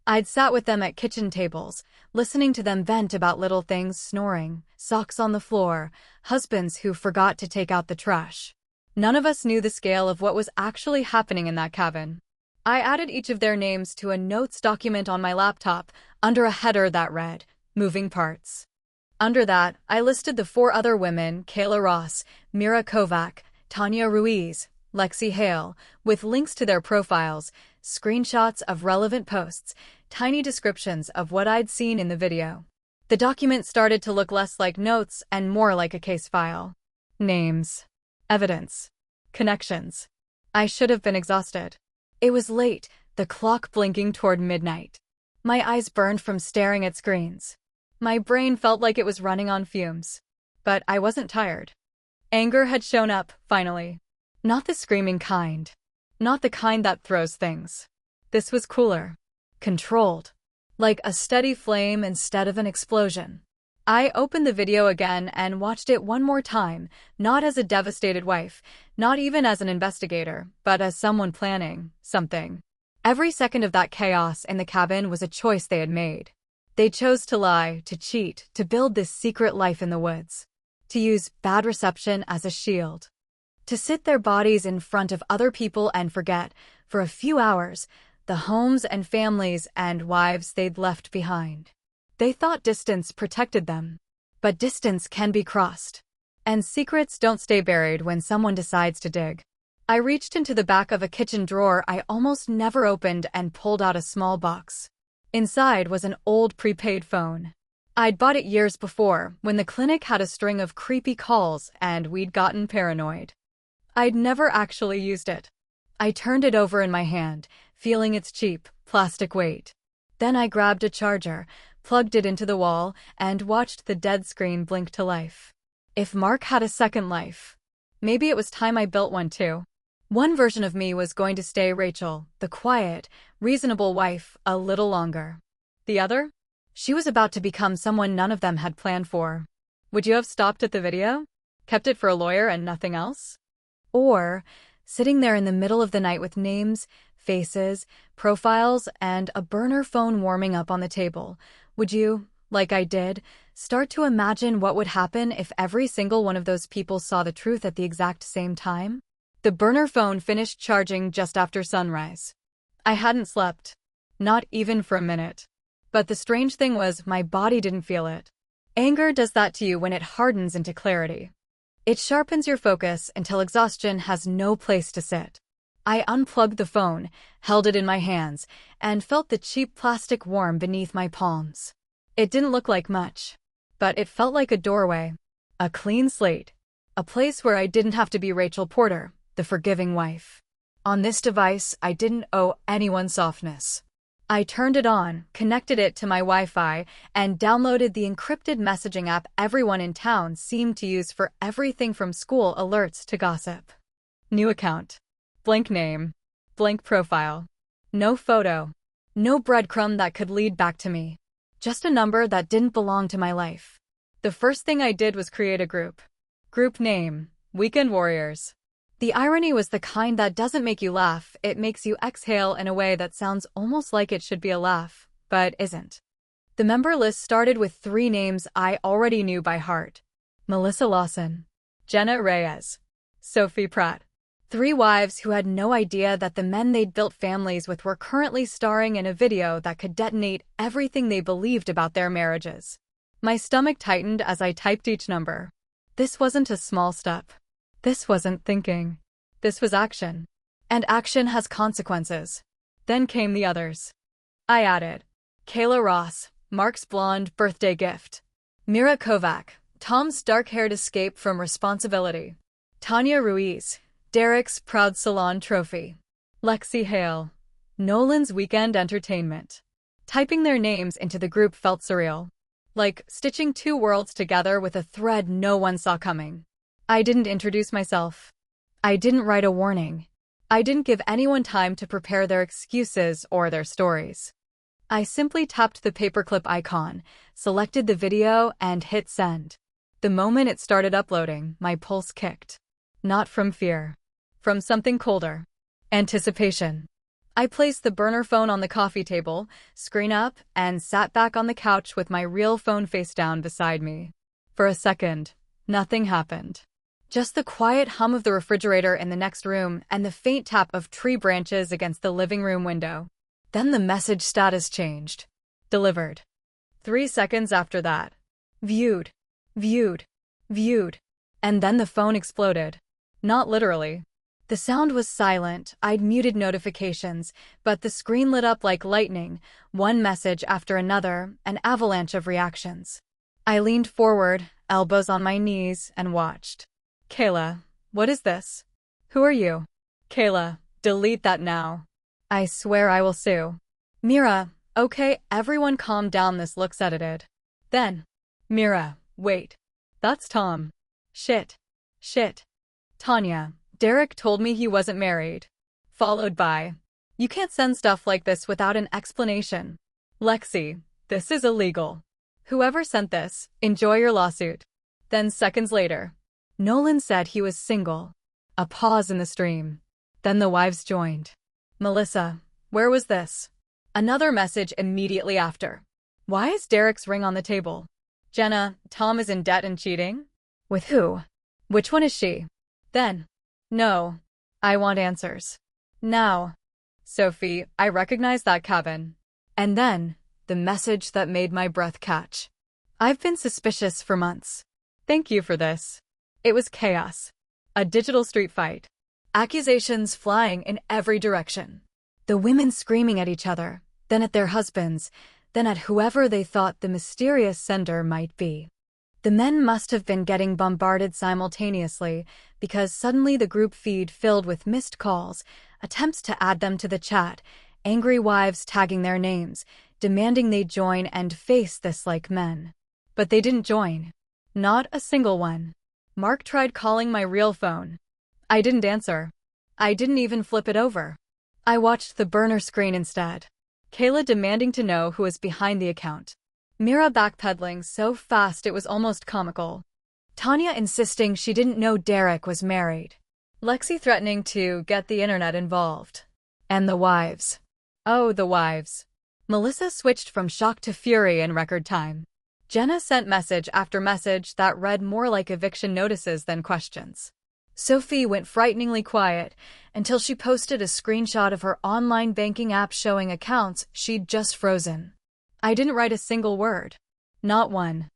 I'd sat with them at kitchen tables, listening to them vent about little things, snoring, socks on the floor, husbands who forgot to take out the trash. None of us knew the scale of what was actually happening in that cabin. I added each of their names to a notes document on my laptop under a header that read, Moving Parts. Under that, I listed the 4 other women, Kayla Ross, Mira Kovac, Tanya Ruiz, Lexi Hale, with links to their profiles, screenshots of relevant posts, tiny descriptions of what I'd seen in the video. The document started to look less like notes and more like a case file. Names. Evidence. Connections. I should have been exhausted. It was late, the clock blinking toward midnight. My eyes burned from staring at screens. My brain felt like it was running on fumes. But I wasn't tired. Anger had shown up, finally. Not the screaming kind. Not the kind that throws things. This was cooler. Controlled. Like a steady flame instead of an explosion. I opened the video again and watched it one more time, not as a devastated wife, not even as an investigator, but as someone planning something. Every second of that chaos in the cabin was a choice they had made. They chose to lie, to cheat, to build this secret life in the woods. To use bad reception as a shield. To sit their bodies in front of other people and forget, for a few hours, the homes and families and wives they'd left behind. They thought distance protected them. But distance can be crossed. And secrets don't stay buried when someone decides to dig. I reached into the back of a kitchen drawer I almost never opened and pulled out a small box. Inside was an old prepaid phone. I'd bought it years before, when the clinic had a string of creepy calls and we'd gotten paranoid. I'd never actually used it. I turned it over in my hand, feeling its cheap, plastic weight. Then I grabbed a charger, plugged it into the wall, and watched the dead screen blink to life. If Mark had a second life, maybe it was time I built one too. One version of me was going to stay Rachel, the quiet, reasonable wife, a little longer. The other? She was about to become someone none of them had planned for. Would you have stopped at the video? Kept it for a lawyer and nothing else? Or, sitting there in the middle of the night with names, faces, profiles, and a burner phone warming up on the table, would you, like I did, start to imagine what would happen if every single one of those people saw the truth at the exact same time? The burner phone finished charging just after sunrise. I hadn't slept. Not even for a minute. But the strange thing was, my body didn't feel it. Anger does that to you when it hardens into clarity. It sharpens your focus until exhaustion has no place to sit. I unplugged the phone, held it in my hands, and felt the cheap plastic warm beneath my palms. It didn't look like much, but it felt like a doorway, a clean slate, a place where I didn't have to be Rachel Porter, the forgiving wife. On this device, I didn't owe anyone softness. I turned it on, connected it to my Wi-Fi, and downloaded the encrypted messaging app everyone in town seemed to use for everything from school alerts to gossip. New account. Blank name. Blank profile. No photo. No breadcrumb that could lead back to me. Just a number that didn't belong to my life. The first thing I did was create a group. Group name, Weekend Warriors. The irony was the kind that doesn't make you laugh, it makes you exhale in a way that sounds almost like it should be a laugh, but isn't. The member list started with 3 names I already knew by heart. Melissa Lawson, Jenna Reyes, Sophie Pratt. 3 wives who had no idea that the men they'd built families with were currently starring in a video that could detonate everything they believed about their marriages. My stomach tightened as I typed each number. This wasn't a small step. This wasn't thinking. This was action. And action has consequences. Then came the others. I added Kayla Ross, Mark's blonde birthday gift. Mira Kovac, Tom's dark-haired escape from responsibility. Tanya Ruiz, Derek's proud salon trophy. Lexi Hale, Nolan's weekend entertainment. Typing their names into the group felt surreal. Like stitching two worlds together with a thread no one saw coming. I didn't introduce myself. I didn't write a warning. I didn't give anyone time to prepare their excuses or their stories. I simply tapped the paperclip icon, selected the video, and hit send. The moment it started uploading, my pulse kicked. Not from fear. From something colder. Anticipation. I placed the burner phone on the coffee table, screen up, and sat back on the couch with my real phone face down beside me. For a second, nothing happened. Just the quiet hum of the refrigerator in the next room and the faint tap of tree branches against the living room window. Then the message status changed. Delivered. 3 seconds after that. Viewed. Viewed. Viewed. And then the phone exploded. Not literally. The sound was silent. I'd muted notifications, but the screen lit up like lightning, one message after another, an avalanche of reactions. I leaned forward, elbows on my knees, and watched. Kayla, what is this? Who are you? Kayla, delete that now. I swear I will sue. Mira, okay, everyone calm down, this looks edited. Then, Mira, wait. That's Tom. Shit. Shit. Tanya, Derek told me he wasn't married. Followed by, you can't send stuff like this without an explanation. Lexi, this is illegal. Whoever sent this, enjoy your lawsuit. Then seconds later, Nolan said he was single. A pause in the stream. Then the wives joined. Melissa, where was this? Another message immediately after. Why is Derek's ring on the table? Jenna, Tom is in debt and cheating? With who? Which one is she? Then, no. I want answers. Now. Sophie, I recognize that cabin. And then, the message that made my breath catch. I've been suspicious for months. Thank you for this. It was chaos. A digital street fight. Accusations flying in every direction. The women screaming at each other, then at their husbands, then at whoever they thought the mysterious sender might be. The men must have been getting bombarded simultaneously because suddenly the group feed filled with missed calls, attempts to add them to the chat, angry wives tagging their names, demanding they join and face this like men. But they didn't join. Not a single one. Mark tried calling my real phone. I didn't answer. I didn't even flip it over. I watched the burner screen instead. Kayla demanding to know who was behind the account. Mira backpedaling so fast it was almost comical. Tanya insisting she didn't know Derek was married. Lexi threatening to get the internet involved. And the wives. Oh, the wives. Melissa switched from shock to fury in record time. Jenna sent message after message that read more like eviction notices than questions. Sophie went frighteningly quiet until she posted a screenshot of her online banking app showing accounts she'd just frozen. I didn't write a single word. Not one.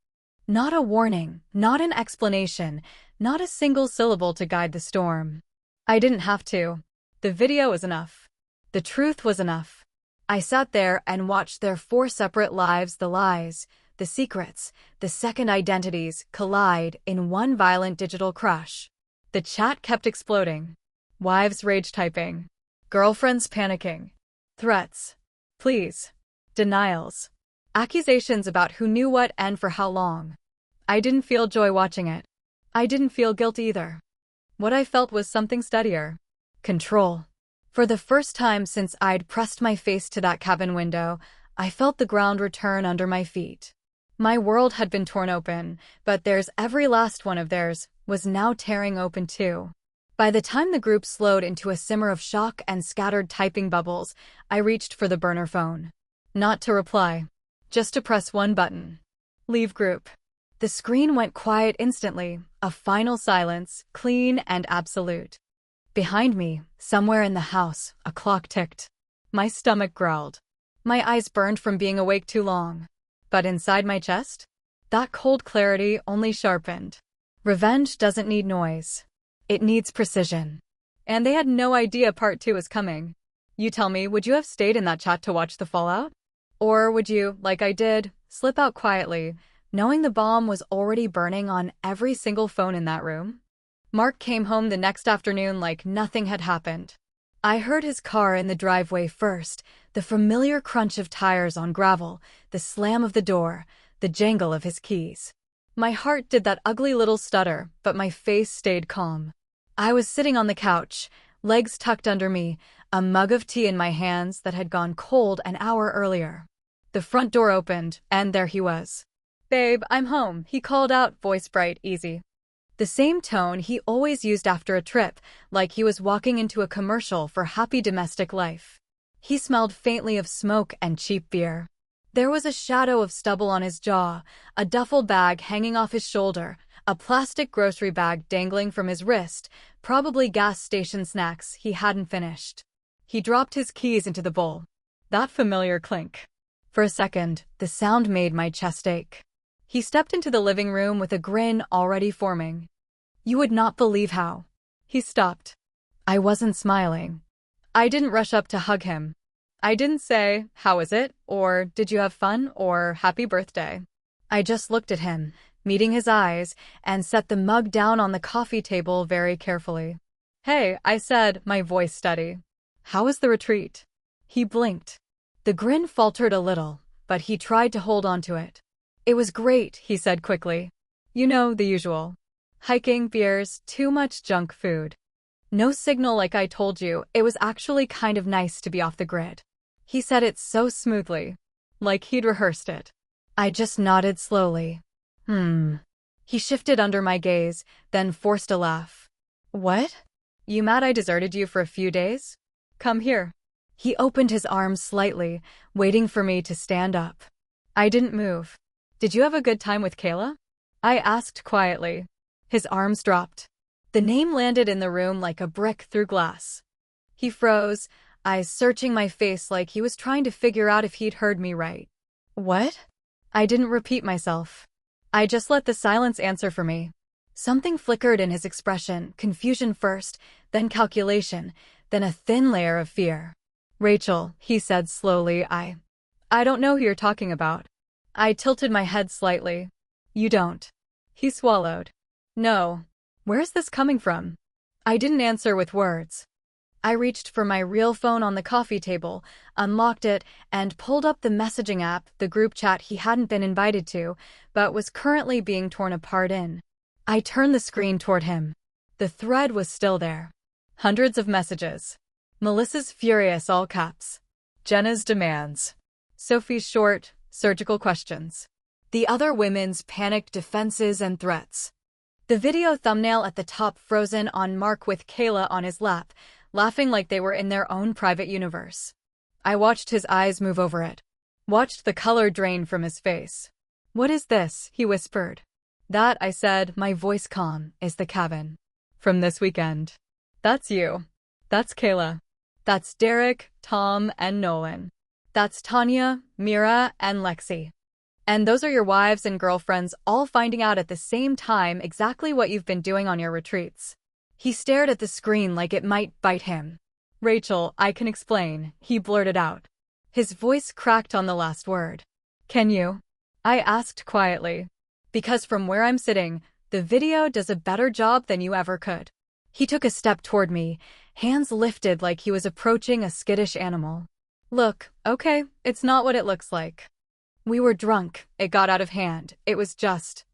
Not a warning, not an explanation, not a single syllable to guide the storm. I didn't have to. The video was enough. The truth was enough. I sat there and watched their 4 separate lives, the lies, the secrets, the second identities collide in one violent digital crash. The chat kept exploding. Wives rage typing. Girlfriends panicking. Threats. Pleas. Denials. Accusations about who knew what and for how long. I didn't feel joy watching it. I didn't feel guilt either. What I felt was something steadier. Control. For the first time since I'd pressed my face to that cabin window, I felt the ground return under my feet. My world had been torn open, but theirs, every last one of theirs, was now tearing open too. By the time the group slowed into a simmer of shock and scattered typing bubbles, I reached for the burner phone. Not to reply. Just to press one button. Leave group. The screen went quiet instantly, a final silence, clean and absolute. Behind me, somewhere in the house, a clock ticked. My stomach growled. My eyes burned from being awake too long. But inside my chest, that cold clarity only sharpened. Revenge doesn't need noise. It needs precision. And they had no idea part 2 was coming. You tell me, would you have stayed in that chat to watch the fallout? Or would you, like I did, slip out quietly, knowing the bomb was already burning on every single phone in that room? Mark came home the next afternoon like nothing had happened. I heard his car in the driveway first, the familiar crunch of tires on gravel, the slam of the door, the jangle of his keys. My heart did that ugly little stutter, but my face stayed calm. I was sitting on the couch, legs tucked under me, a mug of tea in my hands that had gone cold an hour earlier. The front door opened, and there he was. "Babe, I'm home," he called out, voice bright, easy. The same tone he always used after a trip, like he was walking into a commercial for happy domestic life. He smelled faintly of smoke and cheap beer. There was a shadow of stubble on his jaw, a duffel bag hanging off his shoulder, a plastic grocery bag dangling from his wrist, probably gas station snacks he hadn't finished. He dropped his keys into the bowl. That familiar clink. For a second, the sound made my chest ache. He stepped into the living room with a grin already forming. "You would not believe how." He stopped. I wasn't smiling. I didn't rush up to hug him. I didn't say, "How is it?" or "Did you have fun?" or "Happy birthday." I just looked at him, meeting his eyes, and set the mug down on the coffee table very carefully. "Hey," I said, my voice steady. "How was the retreat?" He blinked. The grin faltered a little, but he tried to hold on to it. "It was great," he said quickly. "You know, the usual. Hiking, beers, too much junk food. No signal like I told you, it was actually kind of nice to be off the grid." He said it so smoothly, like he'd rehearsed it. I just nodded slowly. He shifted under my gaze, then forced a laugh. "What? You mad I deserted you for a few days? Come here." He opened his arms slightly, waiting for me to stand up. I didn't move. "Did you have a good time with Kayla?" I asked quietly. His arms dropped. The name landed in the room like a brick through glass. He froze, eyes searching my face like he was trying to figure out if he'd heard me right. "What?" I didn't repeat myself. I just let the silence answer for me. Something flickered in his expression, confusion first, then calculation, then a thin layer of fear. "Rachel," he said slowly, I don't know who you're talking about." I tilted my head slightly. "You don't." He swallowed. "No. Where's this coming from?" I didn't answer with words. I reached for my real phone on the coffee table, unlocked it, and pulled up the messaging app, the group chat he hadn't been invited to, but was currently being torn apart in. I turned the screen toward him. The thread was still there. Hundreds of messages. Melissa's furious all caps. Jenna's demands. Sophie's short, surgical questions. The other women's panicked defenses and threats. The video thumbnail at the top frozen on Mark with Kayla on his lap, laughing like they were in their own private universe. I watched his eyes move over it. Watched the color drain from his face. "What is this?" he whispered. "That," I said, my voice calm, "is the cabin. From this weekend. That's you. That's Kayla. That's Derek, Tom, and Nolan. That's Tanya, Mira, and Lexi. And those are your wives and girlfriends all finding out at the same time exactly what you've been doing on your retreats." He stared at the screen like it might bite him. "Rachel, I can explain," he blurted out. His voice cracked on the last word. "Can you?" I asked quietly. "Because from where I'm sitting, the video does a better job than you ever could." He took a step toward me, hands lifted like he was approaching a skittish animal. "Look, okay, it's not what it looks like. We were drunk, it got out of hand, it was just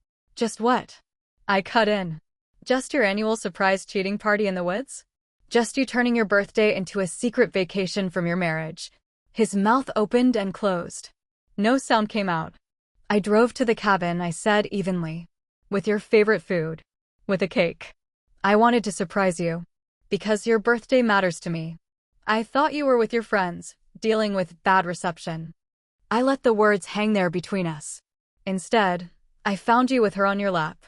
what?" I cut in. "Just your annual surprise cheating party in the woods? Just you turning your birthday into a secret vacation from your marriage." His mouth opened and closed. No sound came out. "I drove to the cabin," I said evenly. "With your favorite food. With a cake. I wanted to surprise you. Because your birthday matters to me. I thought you were with your friends, dealing with bad reception." I let the words hang there between us. "Instead, I found you with her on your lap."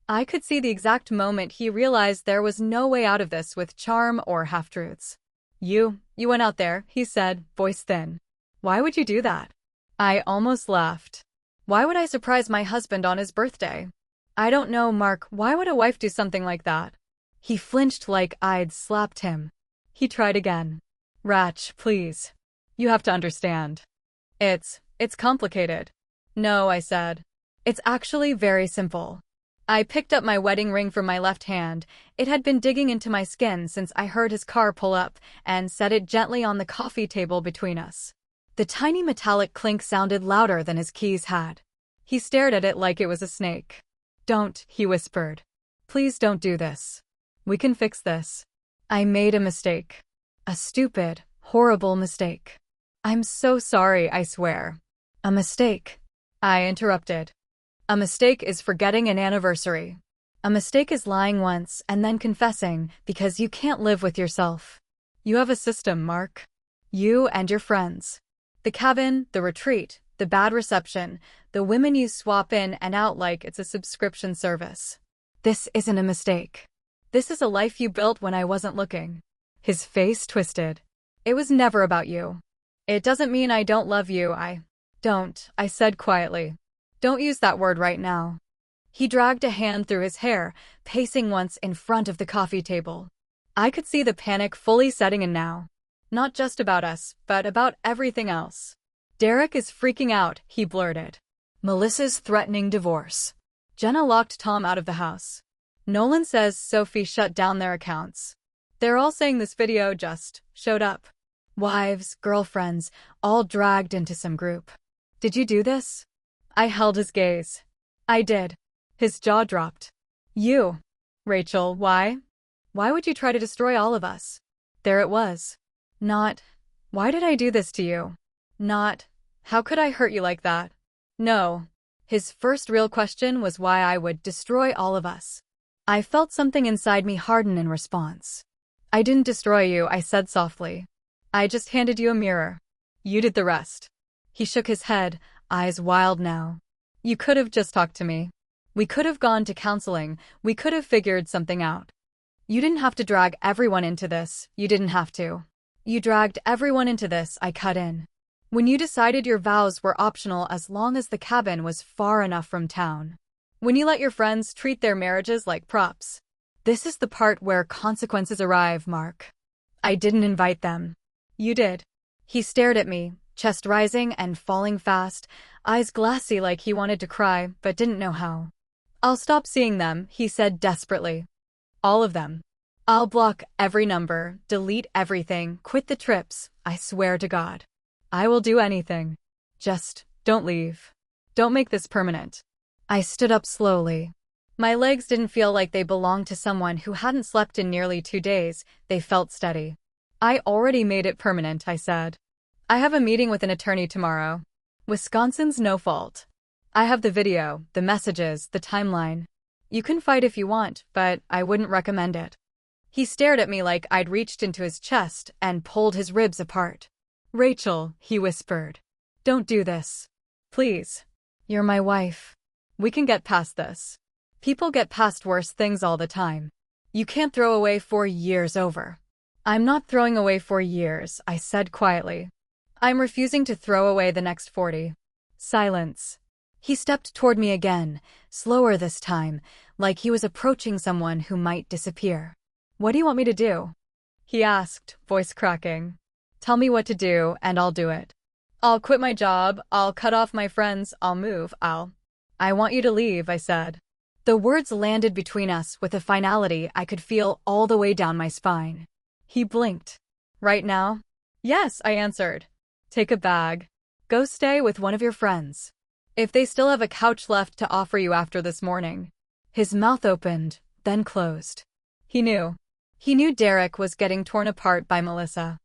I could see the exact moment he realized there was no way out of this with charm or half-truths. You went out there," he said, voice thin. "Why would you do that?" I almost laughed. "Why would I surprise my husband on his birthday?" "I don't know, Mark, why would a wife do something like that?" He flinched like I'd slapped him. He tried again. "Rach, please. You have to understand. It's complicated." "No," I said. "It's actually very simple. I picked up my wedding ring from my left hand. It had been digging into my skin since I heard his car pull up, and set it gently on the coffee table between us. The tiny metallic clink sounded louder than his keys had. He stared at it like it was a snake. "Don't," he whispered. "Please don't do this. We can fix this. I made a mistake. A stupid, horrible mistake. I'm so sorry, I swear." "A mistake?" I interrupted. "A mistake is forgetting an anniversary. A mistake is lying once and then confessing because you can't live with yourself. You have a system, Mark. You and your friends. The cabin, the retreat, the bad reception, the women you swap in and out like it's a subscription service. This isn't a mistake. This is a life you built when I wasn't looking." His face twisted. "It was never about you. It doesn't mean I don't love you, I said quietly. "Don't use that word right now." He dragged a hand through his hair, pacing once in front of the coffee table. I could see the panic fully setting in now. Not just about us, but about everything else. "Derek is freaking out," he blurted. "Melissa's threatening divorce. Jenna locked Tom out of the house. Nolan says Sophie shut down their accounts. They're all saying this video just showed up. Wives, girlfriends, all dragged into some group. Did you do this?" I held his gaze. "I did." His jaw dropped. "You? Rachel, why? Why would you try to destroy all of us?" There it was. Not, "Why did I do this to you?" Not, "How could I hurt you like that?" No. His first real question was why I would destroy all of us. I felt something inside me harden in response. "I didn't destroy you," I said softly. "I just handed you a mirror. You did the rest." He shook his head, eyes wild now. "You could have just talked to me. We could have gone to counseling. We could have figured something out. You didn't have to drag everyone into this. You didn't have to. You dragged everyone into this," I cut in. "When you decided your vows were optional as long as the cabin was far enough from town. When you let your friends treat their marriages like props. This is the part where consequences arrive, Mark. I didn't invite them. You did." He stared at me, chest rising and falling fast, eyes glassy like he wanted to cry but didn't know how. "I'll stop seeing them," he said desperately. "All of them. I'll block every number, delete everything, quit the trips, I swear to God. I will do anything. Just don't leave. Don't make this permanent." I stood up slowly. My legs didn't feel like they belonged to someone who hadn't slept in nearly 2 days. They felt steady. "I already made it permanent," I said. "I have a meeting with an attorney tomorrow. Wisconsin's no fault. I have the video, the messages, the timeline. You can fight if you want, but I wouldn't recommend it." He stared at me like I'd reached into his chest and pulled his ribs apart. "Rachel," he whispered. "Don't do this. Please. You're my wife. We can get past this. People get past worse things all the time. You can't throw away 4 years over." "I'm not throwing away 4 years," I said quietly. "I'm refusing to throw away the next 40. Silence. He stepped toward me again, slower this time, like he was approaching someone who might disappear. "What do you want me to do?" he asked, voice cracking. "Tell me what to do, and I'll do it. I'll quit my job, I'll cut off my friends, I'll move, I want you to leave," I said. The words landed between us with a finality I could feel all the way down my spine. He blinked. "Right now?" "Yes," I answered. "Take a bag. Go stay with one of your friends. If they still have a couch left to offer you after this morning." His mouth opened, then closed. He knew. He knew Derek was getting torn apart by Melissa.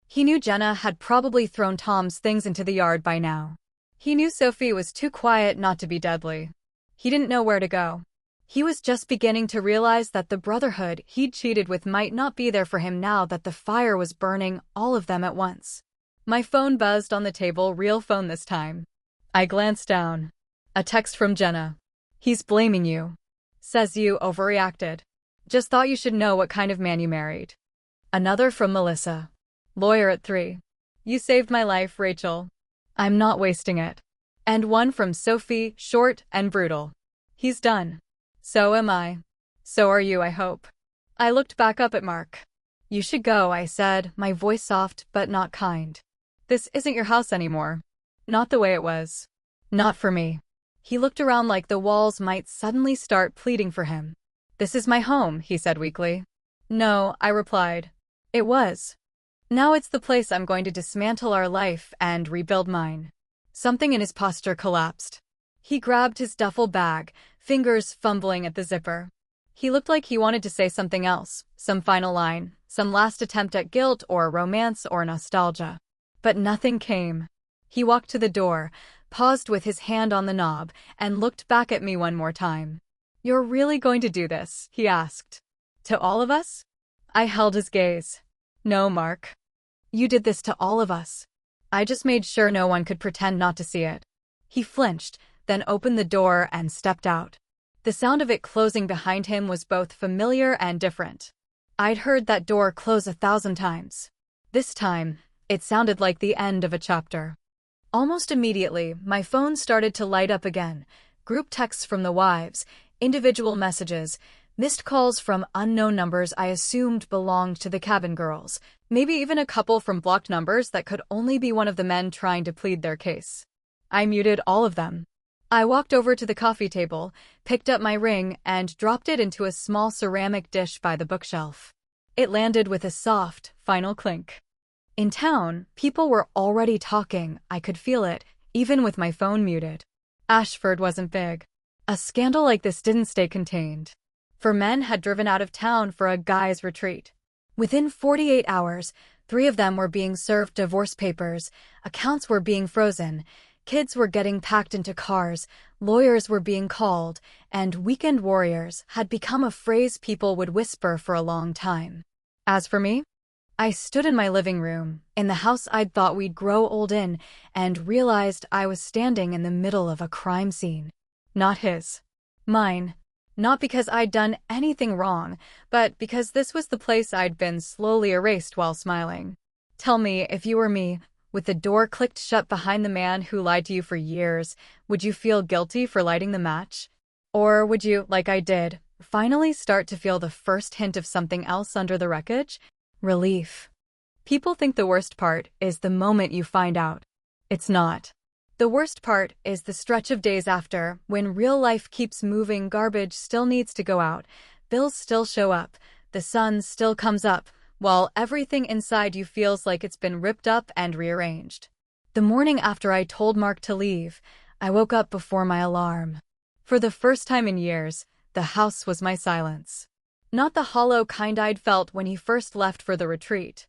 He knew Jenna had probably thrown Tom's things into the yard by now. He knew Sophie was too quiet not to be deadly. He didn't know where to go. He was just beginning to realize that the brotherhood he'd cheated with might not be there for him now that the fire was burning all of them at once. My phone buzzed on the table, real phone this time. I glanced down. A text from Jenna. "He's blaming you. Says you overreacted. Just thought you should know what kind of man you married." Another from Melissa. "Lawyer at 3. You saved my life, Rachel. I'm not wasting it." And one from Sophie, short and brutal. "He's done. So am I. So are you, I hope." I looked back up at Mark. "You should go," I said, my voice soft but not kind. "This isn't your house anymore. Not the way it was. Not for me." He looked around like the walls might suddenly start pleading for him. "This is my home," he said weakly. "No," I replied. "It was. Now it's the place I'm going to dismantle our life and rebuild mine." Something in his posture collapsed. He grabbed his duffel bag, fingers fumbling at the zipper. He looked like he wanted to say something else, some final line, some last attempt at guilt or romance or nostalgia. But nothing came. He walked to the door, paused with his hand on the knob, and looked back at me one more time. "You're really going to do this?" he asked. "To all of us?" I held his gaze. "No, Mark. You did this to all of us. I just made sure no one could pretend not to see it." He flinched, then opened the door and stepped out. The sound of it closing behind him was both familiar and different. I'd heard that door close 1,000 times. This time, it sounded like the end of a chapter. Almost immediately, my phone started to light up again. Group texts from the wives, individual messages, missed calls from unknown numbers I assumed belonged to the cabin girls, maybe even a couple from blocked numbers that could only be one of the men trying to plead their case. I muted all of them. I walked over to the coffee table, picked up my ring, and dropped it into a small ceramic dish by the bookshelf. It landed with a soft, final clink. In town, people were already talking. I could feel it, even with my phone muted. Ashford wasn't big. A scandal like this didn't stay contained. 4 men had driven out of town for a guy's retreat. Within 48 hours, 3 of them were being served divorce papers, accounts were being frozen, kids were getting packed into cars, lawyers were being called, and weekend warriors had become a phrase people would whisper for a long time. As for me, I stood in my living room, in the house I'd thought we'd grow old in, and realized I was standing in the middle of a crime scene. Not his. Mine. Not because I'd done anything wrong, but because this was the place I'd been slowly erased while smiling. Tell me, if you were me, with the door clicked shut behind the man who lied to you for years, would you feel guilty for lighting the match? Or would you, like I did, finally start to feel the first hint of something else under the wreckage? Relief. People think the worst part is the moment you find out. It's not. The worst part is the stretch of days after, when real life keeps moving, garbage still needs to go out, bills still show up, the sun still comes up, while everything inside you feels like it's been ripped up and rearranged. The morning after I told Mark to leave, I woke up before my alarm. For the first time in years, the house was my silence. Not the hollow kind I'd felt when he first left for the retreat.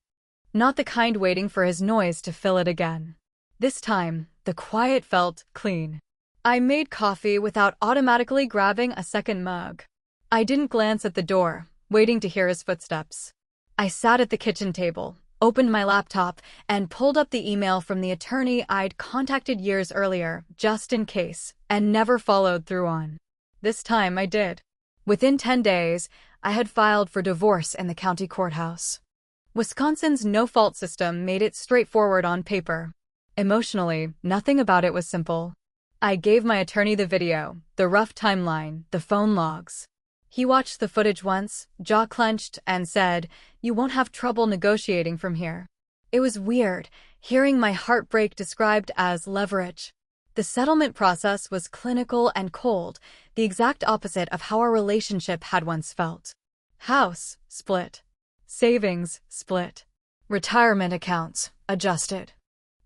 Not the kind waiting for his noise to fill it again. This time, the quiet felt clean. I made coffee without automatically grabbing a second mug. I didn't glance at the door, waiting to hear his footsteps. I sat at the kitchen table, opened my laptop, and pulled up the email from the attorney I'd contacted years earlier, just in case, and never followed through on. This time I did. Within 10 days, I had filed for divorce in the county courthouse. Wisconsin's no-fault system made it straightforward on paper. Emotionally, nothing about it was simple. I gave my attorney the video, the rough timeline, the phone logs. He watched the footage once, jaw clenched, and said, "You won't have trouble negotiating from here." It was weird, hearing my heartbreak described as leverage. The settlement process was clinical and cold, the exact opposite of how our relationship had once felt. House, split. Savings, split. Retirement accounts, adjusted.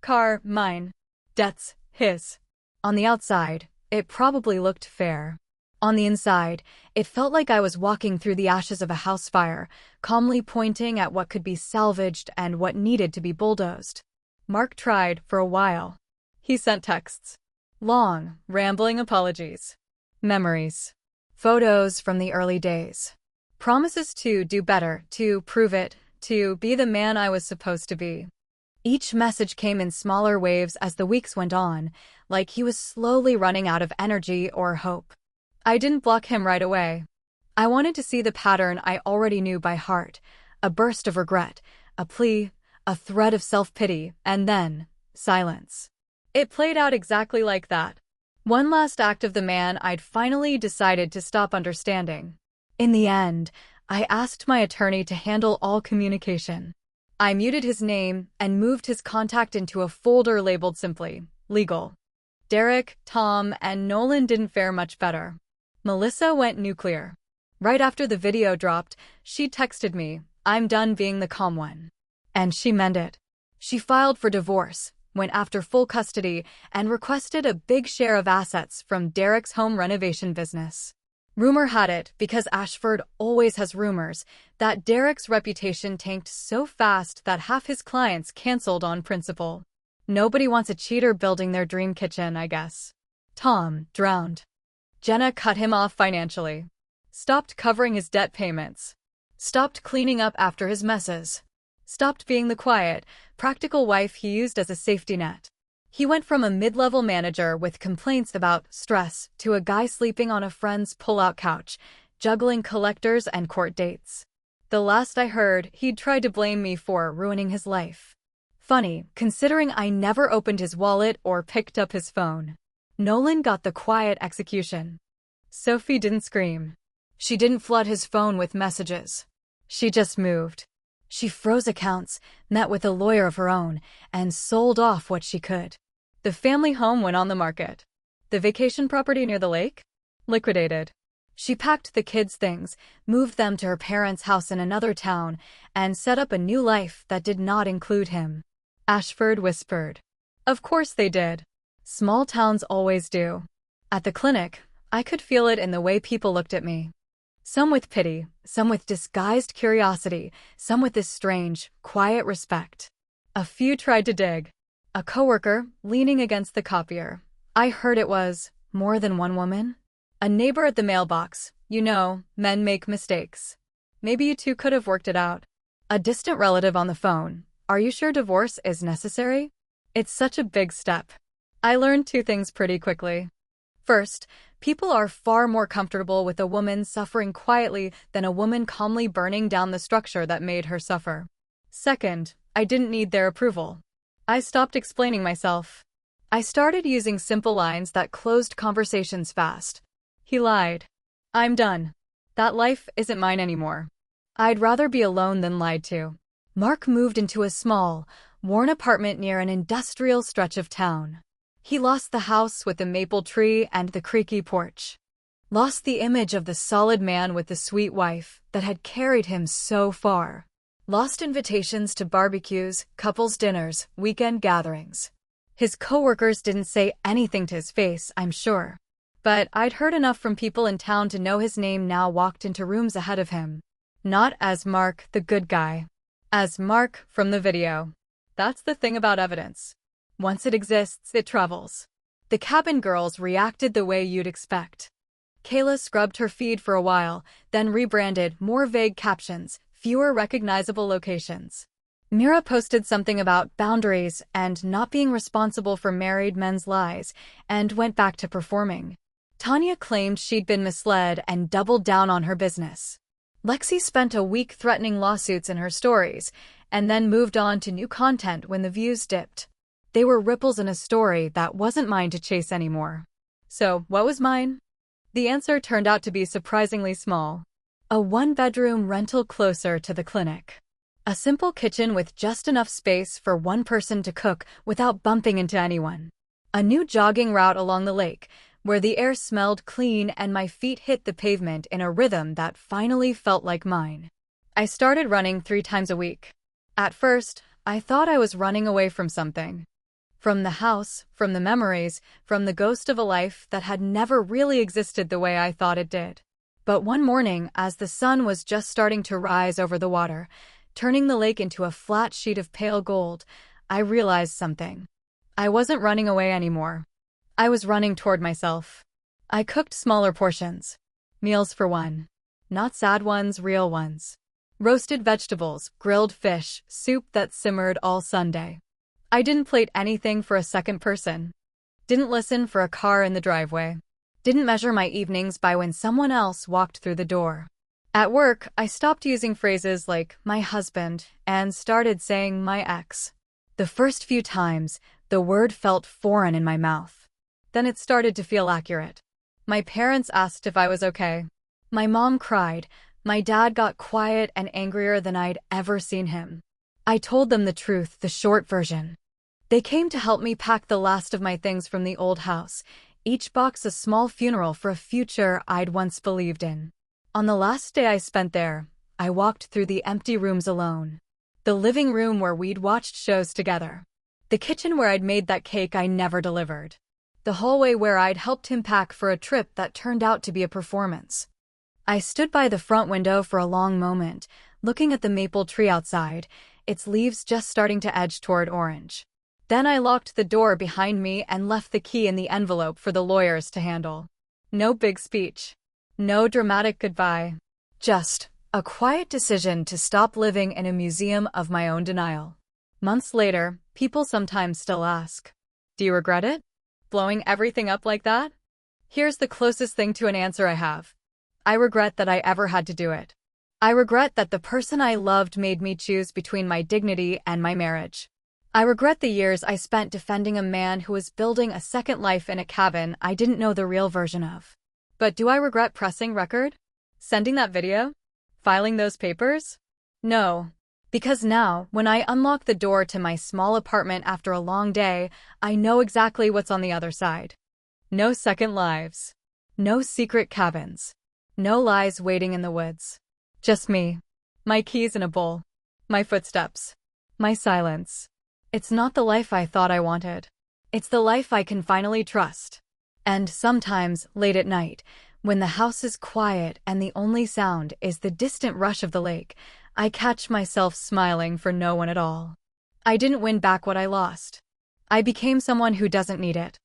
Car, mine. Debts, his. On the outside, it probably looked fair. On the inside, it felt like I was walking through the ashes of a house fire, calmly pointing at what could be salvaged and what needed to be bulldozed. Mark tried for a while. He sent texts. Long, rambling apologies. Memories. Photos from the early days. Promises to do better, to prove it, to be the man I was supposed to be. Each message came in smaller waves as the weeks went on, like he was slowly running out of energy or hope. I didn't block him right away. I wanted to see the pattern I already knew by heart, a burst of regret, a plea, a thread of self-pity, and then silence. It played out exactly like that. One last act of the man I'd finally decided to stop understanding. In the end, I asked my attorney to handle all communication. I muted his name and moved his contact into a folder labeled simply, legal. Derek, Tom, and Nolan didn't fare much better. Melissa went nuclear. Right after the video dropped, she texted me, "I'm done being the calm one." And she meant it. She filed for divorce, went after full custody, and requested a big share of assets from Derek's home renovation business. Rumor had it, because Ashford always has rumors, that Derek's reputation tanked so fast that half his clients canceled on principle. Nobody wants a cheater building their dream kitchen, I guess. Tom drowned. Jenna cut him off financially. Stopped covering his debt payments. Stopped cleaning up after his messes. Stopped being the quiet, practical wife he used as a safety net. He went from a mid-level manager with complaints about stress to a guy sleeping on a friend's pull-out couch, juggling collectors and court dates. The last I heard, he'd tried to blame me for ruining his life. Funny, considering I never opened his wallet or picked up his phone. Nolan got the quiet execution. Sophie didn't scream. She didn't flood his phone with messages. She just moved. She froze accounts, met with a lawyer of her own, and sold off what she could. The family home went on the market. The vacation property near the lake? Liquidated. She packed the kids' things, moved them to her parents' house in another town, and set up a new life that did not include him. Ashford whispered. Of course they did. Small towns always do. At the clinic, I could feel it in the way people looked at me. Some with pity, some with disguised curiosity, some with this strange, quiet respect. A few tried to dig. A coworker, leaning against the copier. I heard it was more than one woman. A neighbor at the mailbox. You know, men make mistakes. Maybe you two could have worked it out. A distant relative on the phone. Are you sure divorce is necessary? It's such a big step. I learned two things pretty quickly. First, people are far more comfortable with a woman suffering quietly than a woman calmly burning down the structure that made her suffer. Second, I didn't need their approval. I stopped explaining myself. I started using simple lines that closed conversations fast. He lied. I'm done. That life isn't mine anymore. I'd rather be alone than lied to. Mark moved into a small, worn apartment near an industrial stretch of town. He lost the house with the maple tree and the creaky porch. Lost the image of the solid man with the sweet wife that had carried him so far. Lost invitations to barbecues, couples dinners, weekend gatherings. His coworkers didn't say anything to his face, I'm sure. But I'd heard enough from people in town to know his name now walked into rooms ahead of him. Not as Mark, the good guy. As Mark from the video. That's the thing about evidence. Once it exists, it travels. The cabin girls reacted the way you'd expect. Kayla scrubbed her feed for a while, then rebranded, more vague captions, fewer recognizable locations. Mira posted something about boundaries and not being responsible for married men's lies, and went back to performing. Tanya claimed she'd been misled and doubled down on her business. Lexi spent a week threatening lawsuits in her stories, and then moved on to new content when the views dipped. They were ripples in a story that wasn't mine to chase anymore. So, what was mine? The answer turned out to be surprisingly small. A one-bedroom rental closer to the clinic. A simple kitchen with just enough space for one person to cook without bumping into anyone. A new jogging route along the lake, where the air smelled clean and my feet hit the pavement in a rhythm that finally felt like mine. I started running 3 times a week. At first, I thought I was running away from something. From the house, from the memories, from the ghost of a life that had never really existed the way I thought it did. But one morning, as the sun was just starting to rise over the water, turning the lake into a flat sheet of pale gold, I realized something. I wasn't running away anymore. I was running toward myself. I cooked smaller portions. Meals for one. Not sad ones, real ones. Roasted vegetables, grilled fish, soup that simmered all Sunday. I didn't plate anything for a second person. Didn't listen for a car in the driveway. Didn't measure my evenings by when someone else walked through the door. At work, I stopped using phrases like my husband and started saying my ex. The first few times, the word felt foreign in my mouth. Then it started to feel accurate. My parents asked if I was okay. My mom cried. My dad got quiet and angrier than I'd ever seen him. I told them the truth, the short version. They came to help me pack the last of my things from the old house, each box a small funeral for a future I'd once believed in. On the last day I spent there, I walked through the empty rooms alone. The living room where we'd watched shows together. The kitchen where I'd made that cake I never delivered. The hallway where I'd helped him pack for a trip that turned out to be a performance. I stood by the front window for a long moment, looking at the maple tree outside, its leaves just starting to edge toward orange. Then I locked the door behind me and left the key in the envelope for the lawyers to handle. No big speech. No dramatic goodbye. Just a quiet decision to stop living in a museum of my own denial. Months later, people sometimes still ask, "Do you regret it? Blowing everything up like that?" Here's the closest thing to an answer I have. I regret that I ever had to do it. I regret that the person I loved made me choose between my dignity and my marriage. I regret the years I spent defending a man who was building a second life in a cabin I didn't know the real version of. But do I regret pressing record? Sending that video? Filing those papers? No. Because now, when I unlock the door to my small apartment after a long day, I know exactly what's on the other side. No second lives. No secret cabins. No lies waiting in the woods. Just me. My keys in a bowl. My footsteps. My silence. It's not the life I thought I wanted. It's the life I can finally trust. And sometimes, late at night, when the house is quiet and the only sound is the distant rush of the lake, I catch myself smiling for no one at all. I didn't win back what I lost. I became someone who doesn't need it.